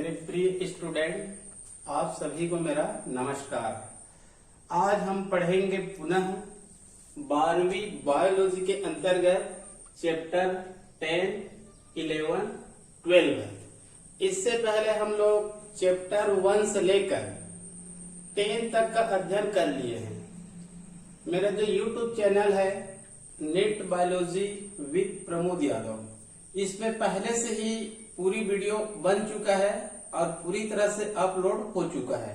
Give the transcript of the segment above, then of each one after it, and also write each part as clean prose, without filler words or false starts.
मेरे प्रिय स्टूडेंट, आप सभी को मेरा नमस्कार। आज हम पढ़ेंगे पुनः 12वीं बायोलॉजी के अंतर्गत चैप्टर 10, 11, 12। इससे पहले हम लोग चैप्टर 1 से लेकर 10 तक का अध्ययन कर लिए हैं। मेरा जो YouTube चैनल है net biology with Pramod Yadav, इसमें पहले से ही पूरी वीडियो बन चुका है और पूरी तरह से अपलोड हो चुका है।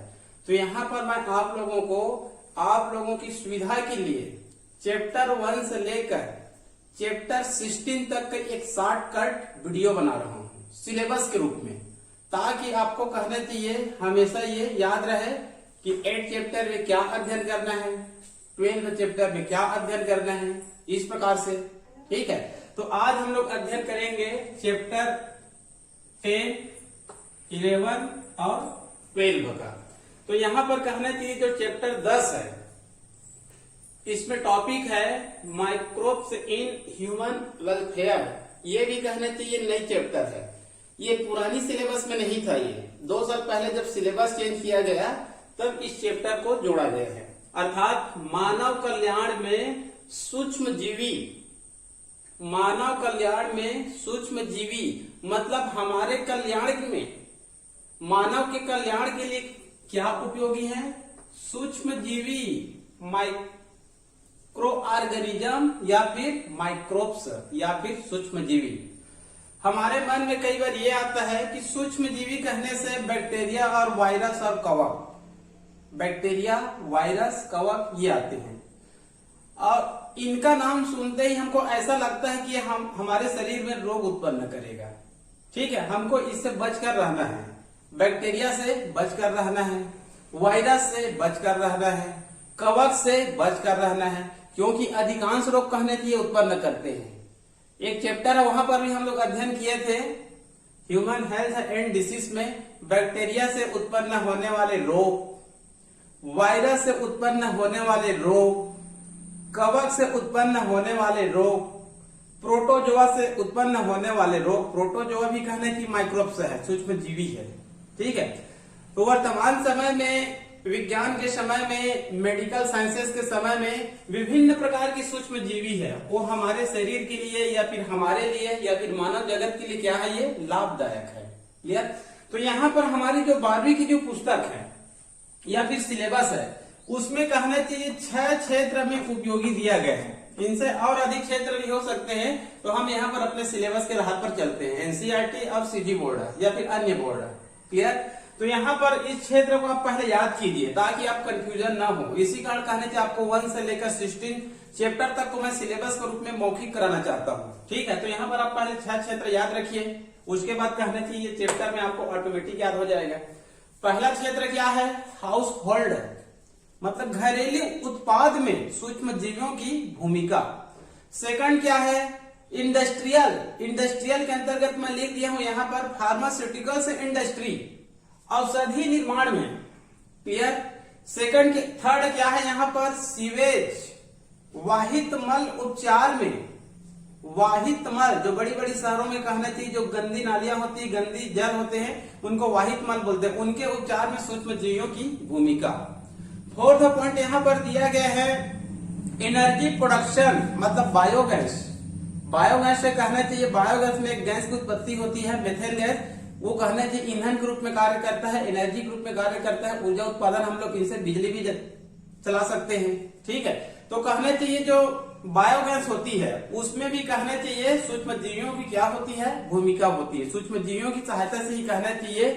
तो यहाँ पर मैं आप लोगों की सुविधा के लिए चैप्टर 1 से लेकर चैप्टर 16 तक का एक शॉर्टकट वीडियो बना रहा हूँ सिलेबस के रूप में, ताकि आपको कहना चाहिए हमेशा ये याद रहे कि 8 चैप्टर में क्या अध्ययन करना है, 12 चैप्टर में क्या अध्ययन करना है, इस प्रकार से। ठीक है, तो आज हम लोग अध्ययन करेंगे चैप्टर 10, 11 और 12 का। तो यहाँ पर कहना चाहिए जो चैप्टर 10 है, इसमें टॉपिक है माइक्रोब्स इन ह्यूमन वेलफेयर। ये भी कहना चाहिए नई चैप्टर है, ये पुरानी सिलेबस में नहीं था। ये 2 साल पहले जब सिलेबस चेंज किया गया तब इस चैप्टर को जोड़ा गया है, अर्थात मानव कल्याण में सूक्ष्म जीवी। मानव कल्याण में सूक्ष्म जीवी मतलब हमारे कल्याण में, मानव के कल्याण के लिए क्या उपयोगी है? सूक्ष्म जीवी, माइक्रो ऑर्गेनिज्म या फिर माइक्रोब्स या फिर सूक्ष्म जीवी। हमारे मन में कई बार ये आता है कि सूक्ष्म जीवी कहने से बैक्टीरिया और वायरस और कवक, बैक्टीरिया, वायरस, कवक ये आते हैं, और इनका नाम सुनते ही हमको ऐसा लगता है कि हम हमारे शरीर में रोग उत्पन्न करेगा। ठीक है, हमको इससे बचकर रहना है, बैक्टीरिया से बचकर रहना है, वायरस से बचकर रहना है, कवक से बचकर रहना है, क्योंकि अधिकांश रोग कहने चाहिए उत्पन्न करते हैं। एक चैप्टर है, वहां पर भी हम लोग अध्ययन किए थे ह्यूमन हेल्थ एंड डिसीज में, बैक्टीरिया से उत्पन्न होने वाले रोग, वायरस से उत्पन्न होने वाले रोग, कवक से उत्पन्न होने वाले रोग, प्रोटोजोआ से उत्पन्न होने वाले रोग। प्रोटोजोआ भी कहने की माइक्रोब्स है, सूक्ष्म जीवी है। ठीक है, तो वर्तमान समय में, विज्ञान के समय में, मेडिकल साइंसेस के समय में विभिन्न प्रकार की सूक्ष्म जीवी है। वो हमारे शरीर के लिए या फिर हमारे लिए या फिर मानव जगत के लिए क्या है, ये लाभदायक है। क्लियर? तो यहाँ पर हमारी जो 12वीं की जो पुस्तक है या फिर सिलेबस है, उसमें कहना चाहिए 6 क्षेत्र में उपयोगी दिया गया है। इनसे और अधिक क्षेत्र भी हो सकते हैं, तो हम यहाँ पर अपने सिलेबस के राह पर चलते हैं। एनसीईआरटी और सीजी बोर्ड है या फिर अन्य बोर्ड है। क्लियर? तो यहाँ पर इस क्षेत्र को आप पहले याद कीजिए ताकि आप कंफ्यूजन ना हो। इसी कारण कहने चाहिए आपको 1 से लेकर 16 चैप्टर तक को मैं सिलेबस के रूप में मौखिक कराना चाहता हूँ। ठीक है, तो यहाँ पर आप पहले 6 क्षेत्र याद रखिए, उसके बाद कहना चाहिए चैप्टर में आपको ऑटोमेटिक याद हो जाएगा। पहला क्षेत्र क्या है? हाउस होल्ड, मतलब घरेलू उत्पाद में सूक्ष्म जीवियों की भूमिका। सेकंड क्या है? इंडस्ट्रियल, इंडस्ट्रियल के अंतर्गत मैं लिख दिया हूं यहाँ पर फार्मास्यूटिकल्स इंडस्ट्री, औषधि निर्माण में। क्लियर? सेकंड के थर्ड क्या है यहाँ पर? सीवेज, वाहित मल उपचार में। वाहित मल, जो बड़ी बड़ी शहरों में कहना चाहिए जो गंदी नालियां होती है, गंदी जल होते हैं, उनको वाहित मल बोलते हैं, उनके उपचार में सूक्ष्म जीवियों की भूमिका। फोर्थ पॉइंट यहाँ पर दिया गया है एनर्जी प्रोडक्शन, मतलब बायोगैस। बायोगैस से कहना चाहिए, बायोगैस में एक गैस की उत्पत्ति होती है मेथेन गैस, वो कहना चाहिए ईंधन के रूप में कार्य करता है, एनर्जी के रूप में कार्य करता है, ऊर्जा उत्पादन, हम लोग इनसे बिजली भी चला सकते हैं। ठीक है, तो कहना चाहिए जो बायोगैस होती है उसमें भी कहना चाहिए सूक्ष्म जीवियों की क्या होती है, भूमिका होती है। सूक्ष्म जीवियों की सहायता से ही कहना चाहिए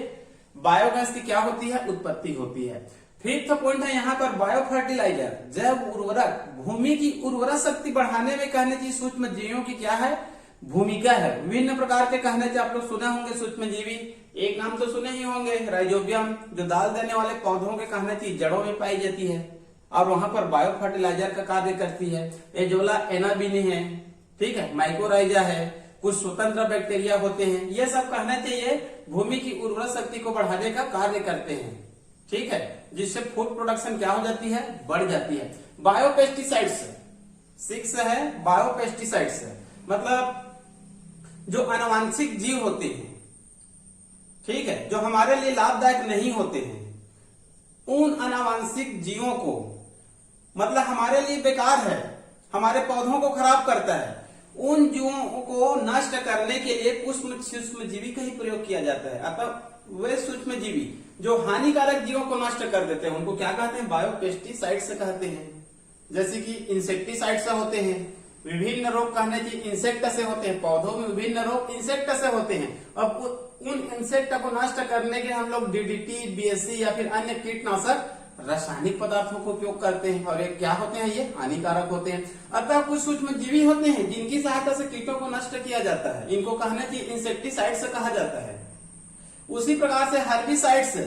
बायोगैस की क्या होती है, उत्पत्ति होती है। फिफ्थ पॉइंट है यहाँ पर बायो फर्टिलाइजर, जैव उर्वरक। भूमि की उर्वरक शक्ति बढ़ाने में कहने चाहिए सूक्ष्म जीवियों की क्या है, भूमिका है। विभिन्न प्रकार के कहने चाहिए, आप लोग सुने होंगे सूक्ष्म जीवी, एक नाम तो सुने ही होंगे, राइजोबियम, जो दाल देने वाले पौधों के कहने चाहिए जड़ों में पाई जाती है और वहां पर बायो फर्टिलाइजर का कार्य करती है। एजोला एनाबिनी है, ठीक है, माइकोराइजा है, कुछ स्वतंत्र बैक्टीरिया होते हैं, ये सब कहना चाहिए भूमि की उर्वरक शक्ति को बढ़ाने का कार्य करते हैं। ठीक है, जिससे फूड प्रोडक्शन क्या हो जाती है, बढ़ जाती है। बायोपेस्टिसाइड्स 6 है, बायोपेस्टिसाइड्स मतलब जो आनुवांशिक जीव होते हैं, ठीक है, जो हमारे लिए लाभदायक नहीं होते हैं, उन अनावश्यक जीवों को, मतलब हमारे लिए बेकार है, हमारे पौधों को खराब करता है, उन जीवों को नष्ट करने के लिए कुछ सूक्ष्म जीवी का ही प्रयोग किया जाता है। अतः वे सूक्ष्म जीवी जो हानिकारक जीवों को नष्ट कर देते हैं उनको क्या कहते हैं? बायोपेस्टिसाइड से कहते हैं। जैसे कि इंसेक्टिसाइड से होते हैं, विभिन्न रोग कहने की इंसेक्ट से होते हैं, पौधों में विभिन्न रोग इंसेक्ट से होते हैं। अब उन इंसेक्ट को नष्ट करने के हम लोग डीडीटी, बीएससी या फिर अन्य कीटनाशक रासायनिक पदार्थों को उपयोग करते हैं, और ये क्या होते हैं? ये हानिकारक होते हैं। अतः कुछ सूक्ष्म जीवी होते हैं जिनकी सहायता से कीटों को नष्ट किया जाता है, इनको कहने की इंसेक्टिसाइड से कहा जाता है। उसी प्रकार से हर्बिसाइड्स,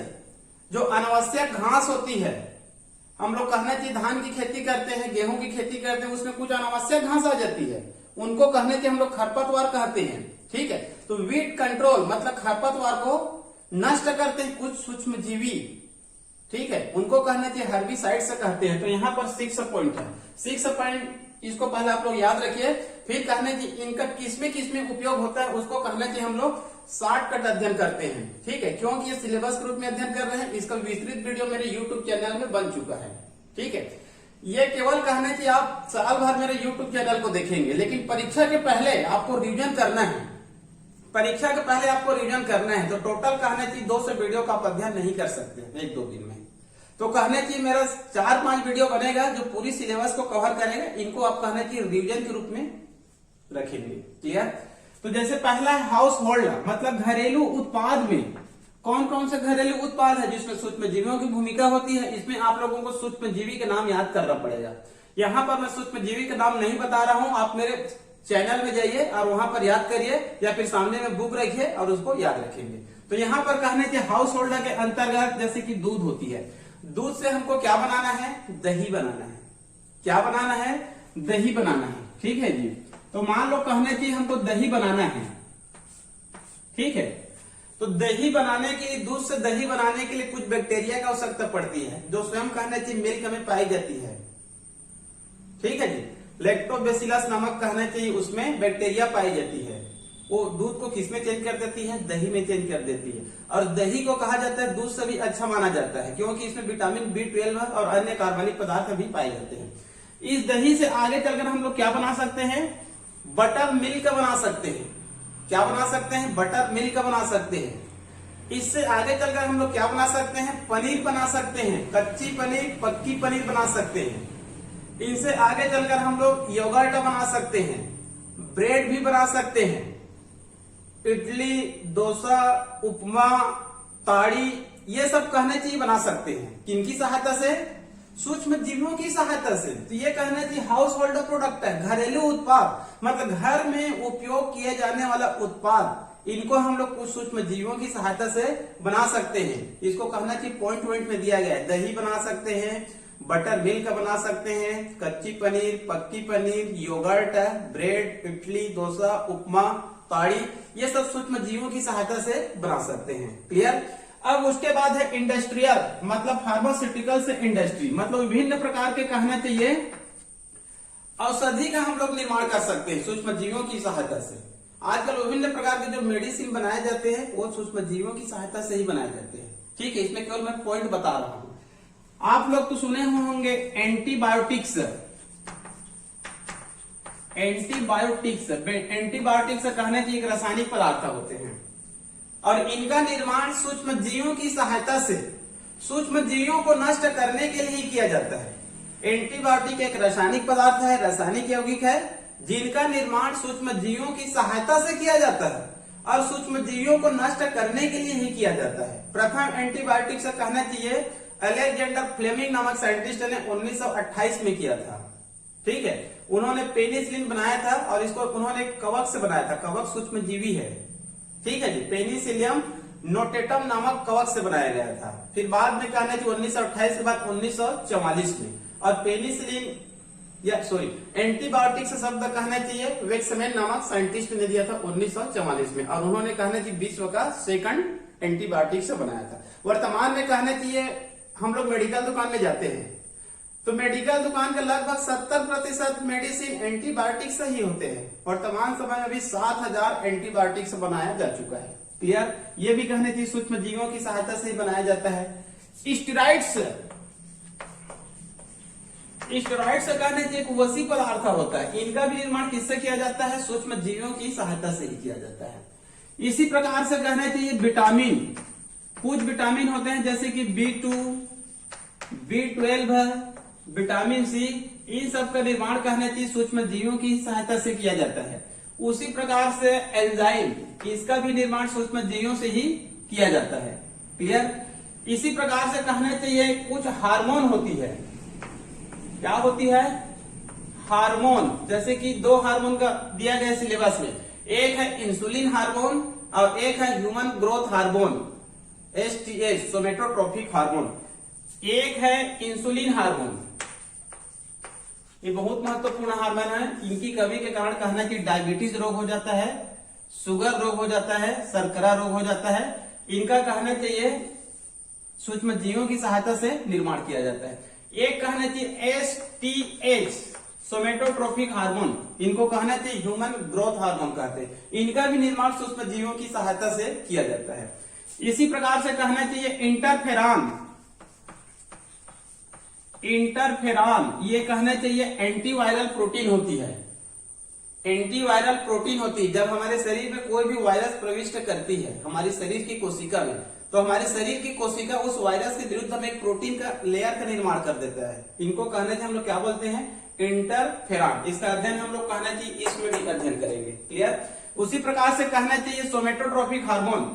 जो अनावश्यक घास होती है, हम लोग कहने की धान की खेती करते हैं, गेहूं की खेती करते हैं, उसमें कुछ अनावश्यक घास आ जाती है, उनको कहने की हम लोग खरपतवार कहते हैं। ठीक है, तो वीड कंट्रोल मतलब खरपतवार को नष्ट करते हैं कुछ सूक्ष्म जीवी, ठीक है, उनको कहने की हर्बिसाइड से कहते हैं। तो यहाँ पर 6 पॉइंट है, 6 पॉइंट इसको पहले आप लोग याद रखिए। फिर कहने की इनका किसमें उपयोग होता है उसको कहने की हम लोग शॉर्टकट अध्ययन करते हैं। ठीक है, क्योंकि ये सिलेबस के रूप में अध्ययन कर रहे हैं, इसका विस्तृत वीडियो मेरे यूट्यूब चैनल में बन चुका है। ठीक है, ये केवल कहने की आप साल भर मेरे यूट्यूब चैनल को देखेंगे, लेकिन परीक्षा के पहले आपको रिविजन करना है। परीक्षा के पहले आपको रिविजन करना है, तो टोटल कहने की 200 वीडियो का आप अध्ययन नहीं कर सकते 1-2 दिन में। तो कहने की मेरा 4-5 वीडियो बनेगा जो पूरी सिलेबस को कवर करेगा, इनको आप कहने की रिवीजन के रूप में रखेंगे। क्लियर? तो जैसे पहला है हाउस होल्ड, मतलब घरेलू उत्पाद में कौन कौन से घरेलू उत्पाद है जिसमें सूक्ष्म जीवियों की भूमिका होती है। इसमें आप लोगों को सूक्ष्म जीवी के नाम याद करना पड़ेगा। यहाँ पर मैं सूक्ष्म जीवी के नाम नहीं बता रहा हूँ, आप मेरे चैनल में जाइए और वहां पर याद करिए, या फिर सामने में बुक रखिए और उसको याद रखेंगे। तो यहाँ पर कहने के हाउस होल्ड के अंतर्गत जैसे कि दूध होती है, दूध से हमको क्या बनाना है? दही बनाना है। क्या बनाना है? दही बनाना है। ठीक है जी, तो मान लो कहने की हमको दही बनाना है। ठीक है, तो दही बनाने के लिए, दूध से दही बनाने के लिए कुछ बैक्टीरिया की आवश्यकता पड़ती है, जो स्वयं कहने की मिल्क में पाई जाती है। ठीक है जी, लैक्टोबैसिलस नामक कहने की उसमें बैक्टीरिया पाई जाती है, वो दूध को किसमें चेंज कर देती है? दही में चेंज कर देती है। और दही को कहा जाता है दूध से भी अच्छा माना जाता है, क्योंकि इसमें विटामिन B12 और अन्य कार्बनिक पदार्थ भी पाए जाते हैं। इस दही से आगे चलकर हम लोग क्या बना सकते हैं? बटर मिल्क बना सकते हैं। क्या बना सकते हैं? बटर मिल्क बना सकते हैं। इससे आगे चलकर हम लोग क्या बना सकते हैं? पनीर बना सकते हैं, कच्ची पनीर, पक्की पनीर बना सकते हैं। इनसे आगे चलकर हम लोग योगर्ट बना सकते हैं, ब्रेड भी बना सकते हैं, इडली, डोसा, उपमा, ताड़ी, ये सब कहने चाहिए बना सकते हैं। किनकी सहायता से? सूक्ष्म जीवों की सहायता से। तो ये कहने चाहिए हाउस होल्ड प्रोडक्ट है, घरेलू उत्पाद, मतलब घर में उपयोग किए जाने वाला उत्पाद, इनको हम लोग कुछ सूक्ष्म जीवों की सहायता से बना सकते हैं। इसको कहना चाहिए पॉइंट में दिया गया है। दही बना सकते हैं, बटर मिल्क बना सकते हैं, कच्ची पनीर, पक्की पनीर, योगर्ट, ब्रेड, इडली, डोसा, उपमा, ताड़ी, ये सब सूक्ष्म जीवों की सहायता से बना सकते हैं। क्लियर? अब उसके बाद है इंडस्ट्रियल, मतलब फार्मास्यूटिकल से इंडस्ट्री, मतलब विभिन्न प्रकार के कहना चाहिए औषधि का हम लोग निर्माण कर सकते हैं सूक्ष्म जीवों की सहायता से। आजकल विभिन्न प्रकार के जो मेडिसिन बनाए जाते हैं वो सूक्ष्म जीवों की सहायता से ही बनाए जाते हैं। ठीक है, इसमें केवल मैं पॉइंट बता रहा हूं। आप लोग तो सुने होंगे एंटीबायोटिक्स। एंटीबायोटिक्स कहने की एक रासायनिक पदार्थ होते हैं, और इनका निर्माण सूक्ष्म जीवों की सहायता से सूक्ष्म जीवों को नष्ट करने के लिए किया जाता है। एंटीबायोटिक एक रासायनिक पदार्थ है, रासायनिक यौगिक है, जिनका निर्माण सूक्ष्म जीवों की सहायता से किया जाता है और सूक्ष्म जीवों को नष्ट करने के लिए ही किया जाता है। प्रथम एंटीबायोटिक से कहना चाहिए अलेक्जेंडर फ्लेमिंग नामक साइंटिस्ट ने 1928 में किया था। ठीक है, उन्होंने पेनिसिलिन बनाया था और इसको उन्होंने कवक से बनाया था। कवक सूक्ष्म जीवी है। ठीक है जी, पेनिसिलियम नोटेटम नामक कवक से बनाया गया था। फिर बाद में कहना चाहिए 1928 के बाद 1944 में, और पेनिसिलिन एंटीबायोटिक से शब्द कहना चाहिए वेक्समैन नामक साइंटिस्ट ने दिया था 1944 में, और उन्होंने कहना चाहिए विश्व का सेकंड एंटीबायोटिक से बनाया था। वर्तमान में कहना चाहिए हम लोग मेडिकल दुकान में जाते हैं तो मेडिकल दुकान के लगभग 70% मेडिसिन एंटीबायोटिक से ही होते हैं। वर्तमान समय में भी 7000 एंटीबायोटिक से बनाया जा चुका है। क्लियर। ये भी कहने चाहिए सूक्ष्म जीवों की सहायता से ही बनाया जाता है। स्टेरॉइड्स, स्टेरॉइड्स कहने चाहिए एक वसी पदार्थ होता है, इनका भी निर्माण किससे किया जाता है? सूक्ष्म जीवों की सहायता से ही किया जाता है। इसी प्रकार से कहना चाहिए विटामिन, कुछ विटामिन होते हैं जैसे कि B2, B12, विटामिन सी, इन सब का निर्माण कहना चाहिए सूक्ष्म जीवों की सहायता से किया जाता है। उसी प्रकार से एंजाइम, इसका भी निर्माण सूक्ष्म जीवों से ही किया जाता है। क्लियर। इसी प्रकार से कहना चाहिए कुछ हार्मोन होती है, क्या होती है? हार्मोन, जैसे कि दो हार्मोन का दिया गया सिलेबस में, एक है इंसुलिन हार्मोन और एक है human growth hormone STH, somatotropic hormone. एक है इंसुलिन हार्मोन, ये बहुत महत्वपूर्ण हार्मोन है। इनकी कमी के कारण कहना कि डायबिटीज रोग हो जाता है, शुगर रोग हो जाता है, शर्करा रोग हो जाता है। इनका कहना चाहिए सूक्ष्म जीवों की सहायता से निर्माण किया जाता है। एक कहना चाहिए STH, सोमेटोट्रोपिक हार्मोन, इनको कहना चाहिए ह्यूमन ग्रोथ हार्मोन कहते हैं। इनका भी निर्माण सूक्ष्म जीवों की सहायता से किया जाता है। इसी प्रकार से कहना चाहिए इंटरफेरॉन, इंटरफेरॉन ये कहना चाहिए एंटीवायरल प्रोटीन होती है, एंटीवायरल प्रोटीन होती है। जब हमारे शरीर में कोई भी वायरस प्रविष्ट करती है हमारे शरीर की कोशिका में, तो हमारे शरीर की कोशिका उस वायरस के विरुद्ध हमें एक प्रोटीन का लेयर का निर्माण कर देता है। इनको कहने से हम लोग क्या बोलते हैं? इंटरफेरॉन। इसका अध्ययन हम लोग कहना चाहिए इसमें भी अध्ययन करेंगे। क्लियर। उसी प्रकार से कहना चाहिए सोमेटोट्रोपिक हार्मोन,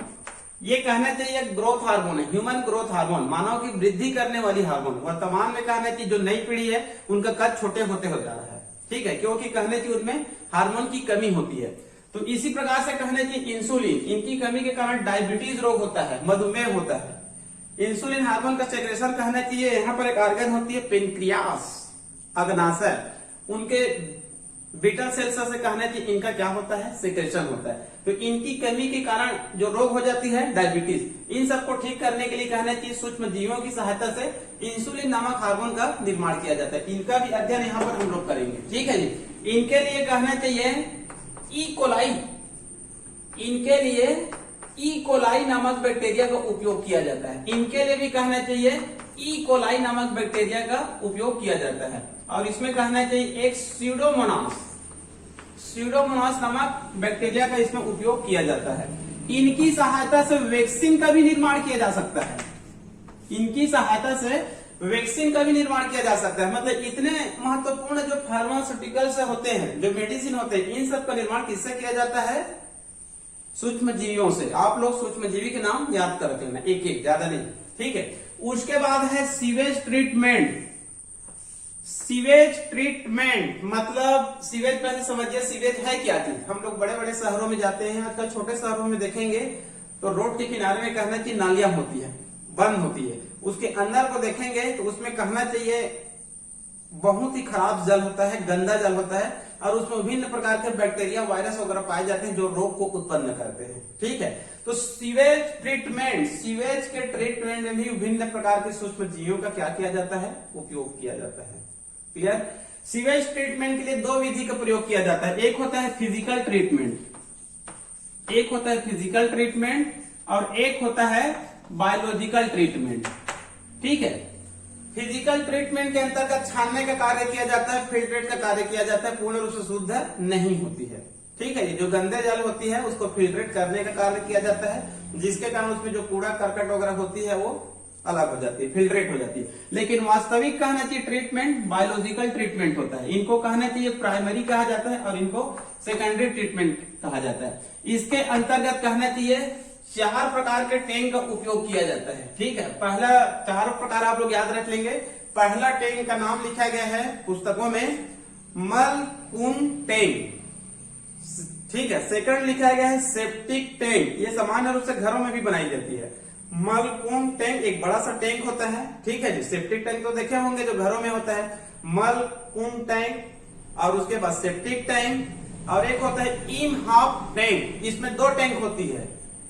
ये कहना चाहिए ग्रोथ हार्मोन है, ह्यूमन ग्रोथ हार्मोन, मानव की वृद्धि करने वाली हार्मोन। वर्तमान में कहना चाहिए जो नई पीढ़ी है उनका कद छोटे होते हो जा रहा है, ठीक है, क्योंकि कहने चाहिए उनमें हार्मोन की कमी होती है। तो इसी प्रकार से कहने चाहिए इंसुलिन, इनकी कमी के कारण डायबिटीज रोग होता है, मधुमेह होता है। इंसुलिन हार्मोन का सेक्रेशन कहना चाहिए, यहाँ पर एक ऑर्गन होती है पेनक्रियास, अग्नाशय, उनके बीटा सेल्स से कहना चाहिए इनका क्या होता है? सेक्रेशन होता है। तो इनकी कमी के कारण जो रोग हो जाती है डायबिटीज, इन सबको ठीक करने के लिए कहना चाहिए सूक्ष्म जीवों की सहायता से इंसुलिन नामक हार्मोन का निर्माण किया जाता है। इनका भी अध्ययन यहाँ पर हम लोग करेंगे, ठीक है जी। इनके लिए कहना चाहिए ई-कोलाई, इनके लिए ई-कोलाई नामक बैक्टीरिया का उपयोग किया जाता है। इनके लिए भी कहना चाहिए ई-कोलाई नामक बैक्टीरिया का उपयोग किया जाता है। और इसमें कहना चाहिए एक स्यूडोमोनास, स्यूडोमोनास नामक बैक्टीरिया का इसमें उपयोग किया जाता है। इनकी सहायता से वैक्सीन का भी निर्माण किया जा सकता है, इनकी सहायता से वैक्सीन का भी निर्माण किया जा सकता है। मतलब इतने महत्वपूर्ण जो फार्मास्यूटिकल्स होते हैं, जो मेडिसिन होते हैं, इन सब का निर्माण किससे किया जाता है? सूक्ष्म जीवियों से। आप लोग सूक्ष्म जीवी के नाम याद कर लेना, एक एक, ज्यादा नहीं, ठीक है। उसके बाद है सीवेज ट्रीटमेंट। सीवेज ट्रीटमेंट मतलब सीवेज, पहले समझिए सीवेज है क्या चीज। हम लोग बड़े बड़े शहरों में जाते हैं, आजकल छोटे शहरों में देखेंगे तो रोड के किनारे में कहना चाहिए नालियां होती है, बंद होती है। उसके अंदर को देखेंगे तो उसमें कहना चाहिए बहुत ही खराब जल होता है, गंदा जल होता है, और उसमें विभिन्न प्रकार के बैक्टीरिया, वायरस वगैरह पाए जाते हैं जो रोग को उत्पन्न करते हैं, ठीक है। तो सीवेज ट्रीटमेंट, सीवेज के ट्रीटमेंट में भी विभिन्न प्रकार के सूक्ष्म जीवों का क्या किया जाता है? उपयोग किया जाता है। क्लियर। सीवेज ट्रीटमेंट के लिए दो विधि का प्रयोग किया जाता है, एक होता है फिजिकल ट्रीटमेंट, एक होता है फिजिकल ट्रीटमेंट और एक होता है बायोलॉजिकल ट्रीटमेंट, ठीक है। फिजिकल ट्रीटमेंट के अंतर्गत छानने का कार्य किया जाता है, फिल्ट्रेट का कार्य किया जाता है, पूर्ण रूप से शुद्ध नहीं होती है, ठीक है। जो गंदे जल होती है उसको फिल्ट्रेट करने का कार्य किया जाता है, जिसके कारण उसमें जो कूड़ा करकट वगैरह होती है वो अलग हो जाती है, फिल्ट्रेट हो जाती है। लेकिन वास्तविक कहना चाहिए ट्रीटमेंट बायोलॉजिकल ट्रीटमेंट होता है। इनको कहना चाहिए प्राइमरी कहा जाता है और इनको सेकेंडरी ट्रीटमेंट कहा जाता है। इसके अंतर्गत कहना चाहिए 4 प्रकार के टैंक का उपयोग किया जाता है, ठीक है। पहला 4 प्रकार आप लोग याद रख लेंगे। पहला टैंक का नाम लिखा गया है पुस्तकों में मलकुम टैंक, ठीक है। सेकंड लिखा गया है सेप्टिक टैंक, ये सामान्य रूप से घरों में भी बनाई जाती है। मलकुम टैंक एक बड़ा सा टैंक होता है, ठीक है जी। सेप्टिक टैंक तो देखे होंगे जो घरों में होता है, मलकुम टैंक और उसके बाद सेप्टिक टैंक और एक होता है इम-हाफ टैंक, इसमें 2 टैंक होती है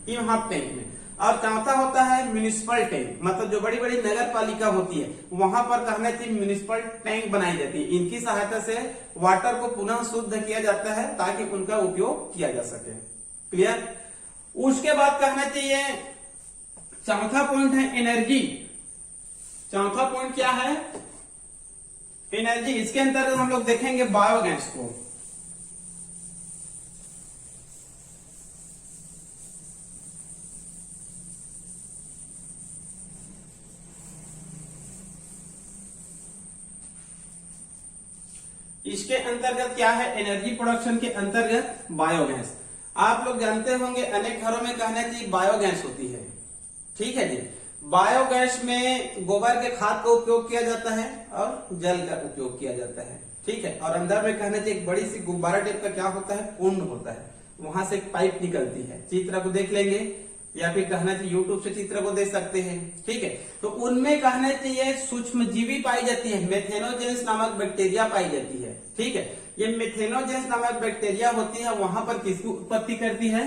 इम-हाफ टैंक में। और चौथा होता है म्युनिसिपल टैंक, मतलब जो बड़ी बड़ी नगर पालिका होती है वहां पर कहना चाहिए म्युनिसिपल टैंक बनाई जाती है। इनकी सहायता से वाटर को पुनः शुद्ध किया जाता है ताकि उनका उपयोग किया जा सके। क्लियर। उसके बाद कहना चाहिए चौथा पॉइंट है एनर्जी। चौथा पॉइंट क्या है? एनर्जी। इसके अंतर्गत हम लोग देखेंगे बायोगैस को। इसके अंतर्गत क्या है? एनर्जी प्रोडक्शन के अंतर्गत बायोगैस। आप लोग जानते होंगे अनेक घरों में कहना चाहिए बायोगैस होती है, ठीक है जी। बायोगैस में गोबर के खाद का उपयोग किया जाता है और जल का उपयोग किया जाता है, ठीक है। और अंदर में कहना चाहिए एक बड़ी सी गुब्बारा टाइप का क्या होता है? कुंड होता है, वहां से एक पाइप निकलती है। चित्र को देख लेंगे या फिर कहना चाहिए यूट्यूब से चित्र को देख सकते हैं, ठीक है। तो उनमें कहना चाहिए सूक्ष्म जीवी पाई जाती है, मेथेनोजेंस नामक बैक्टीरिया पाई जाती है, ठीक है। ये मेथेनोजेंस नामक बैक्टीरिया होती है, वहां पर किसकी उत्पत्ति करती है?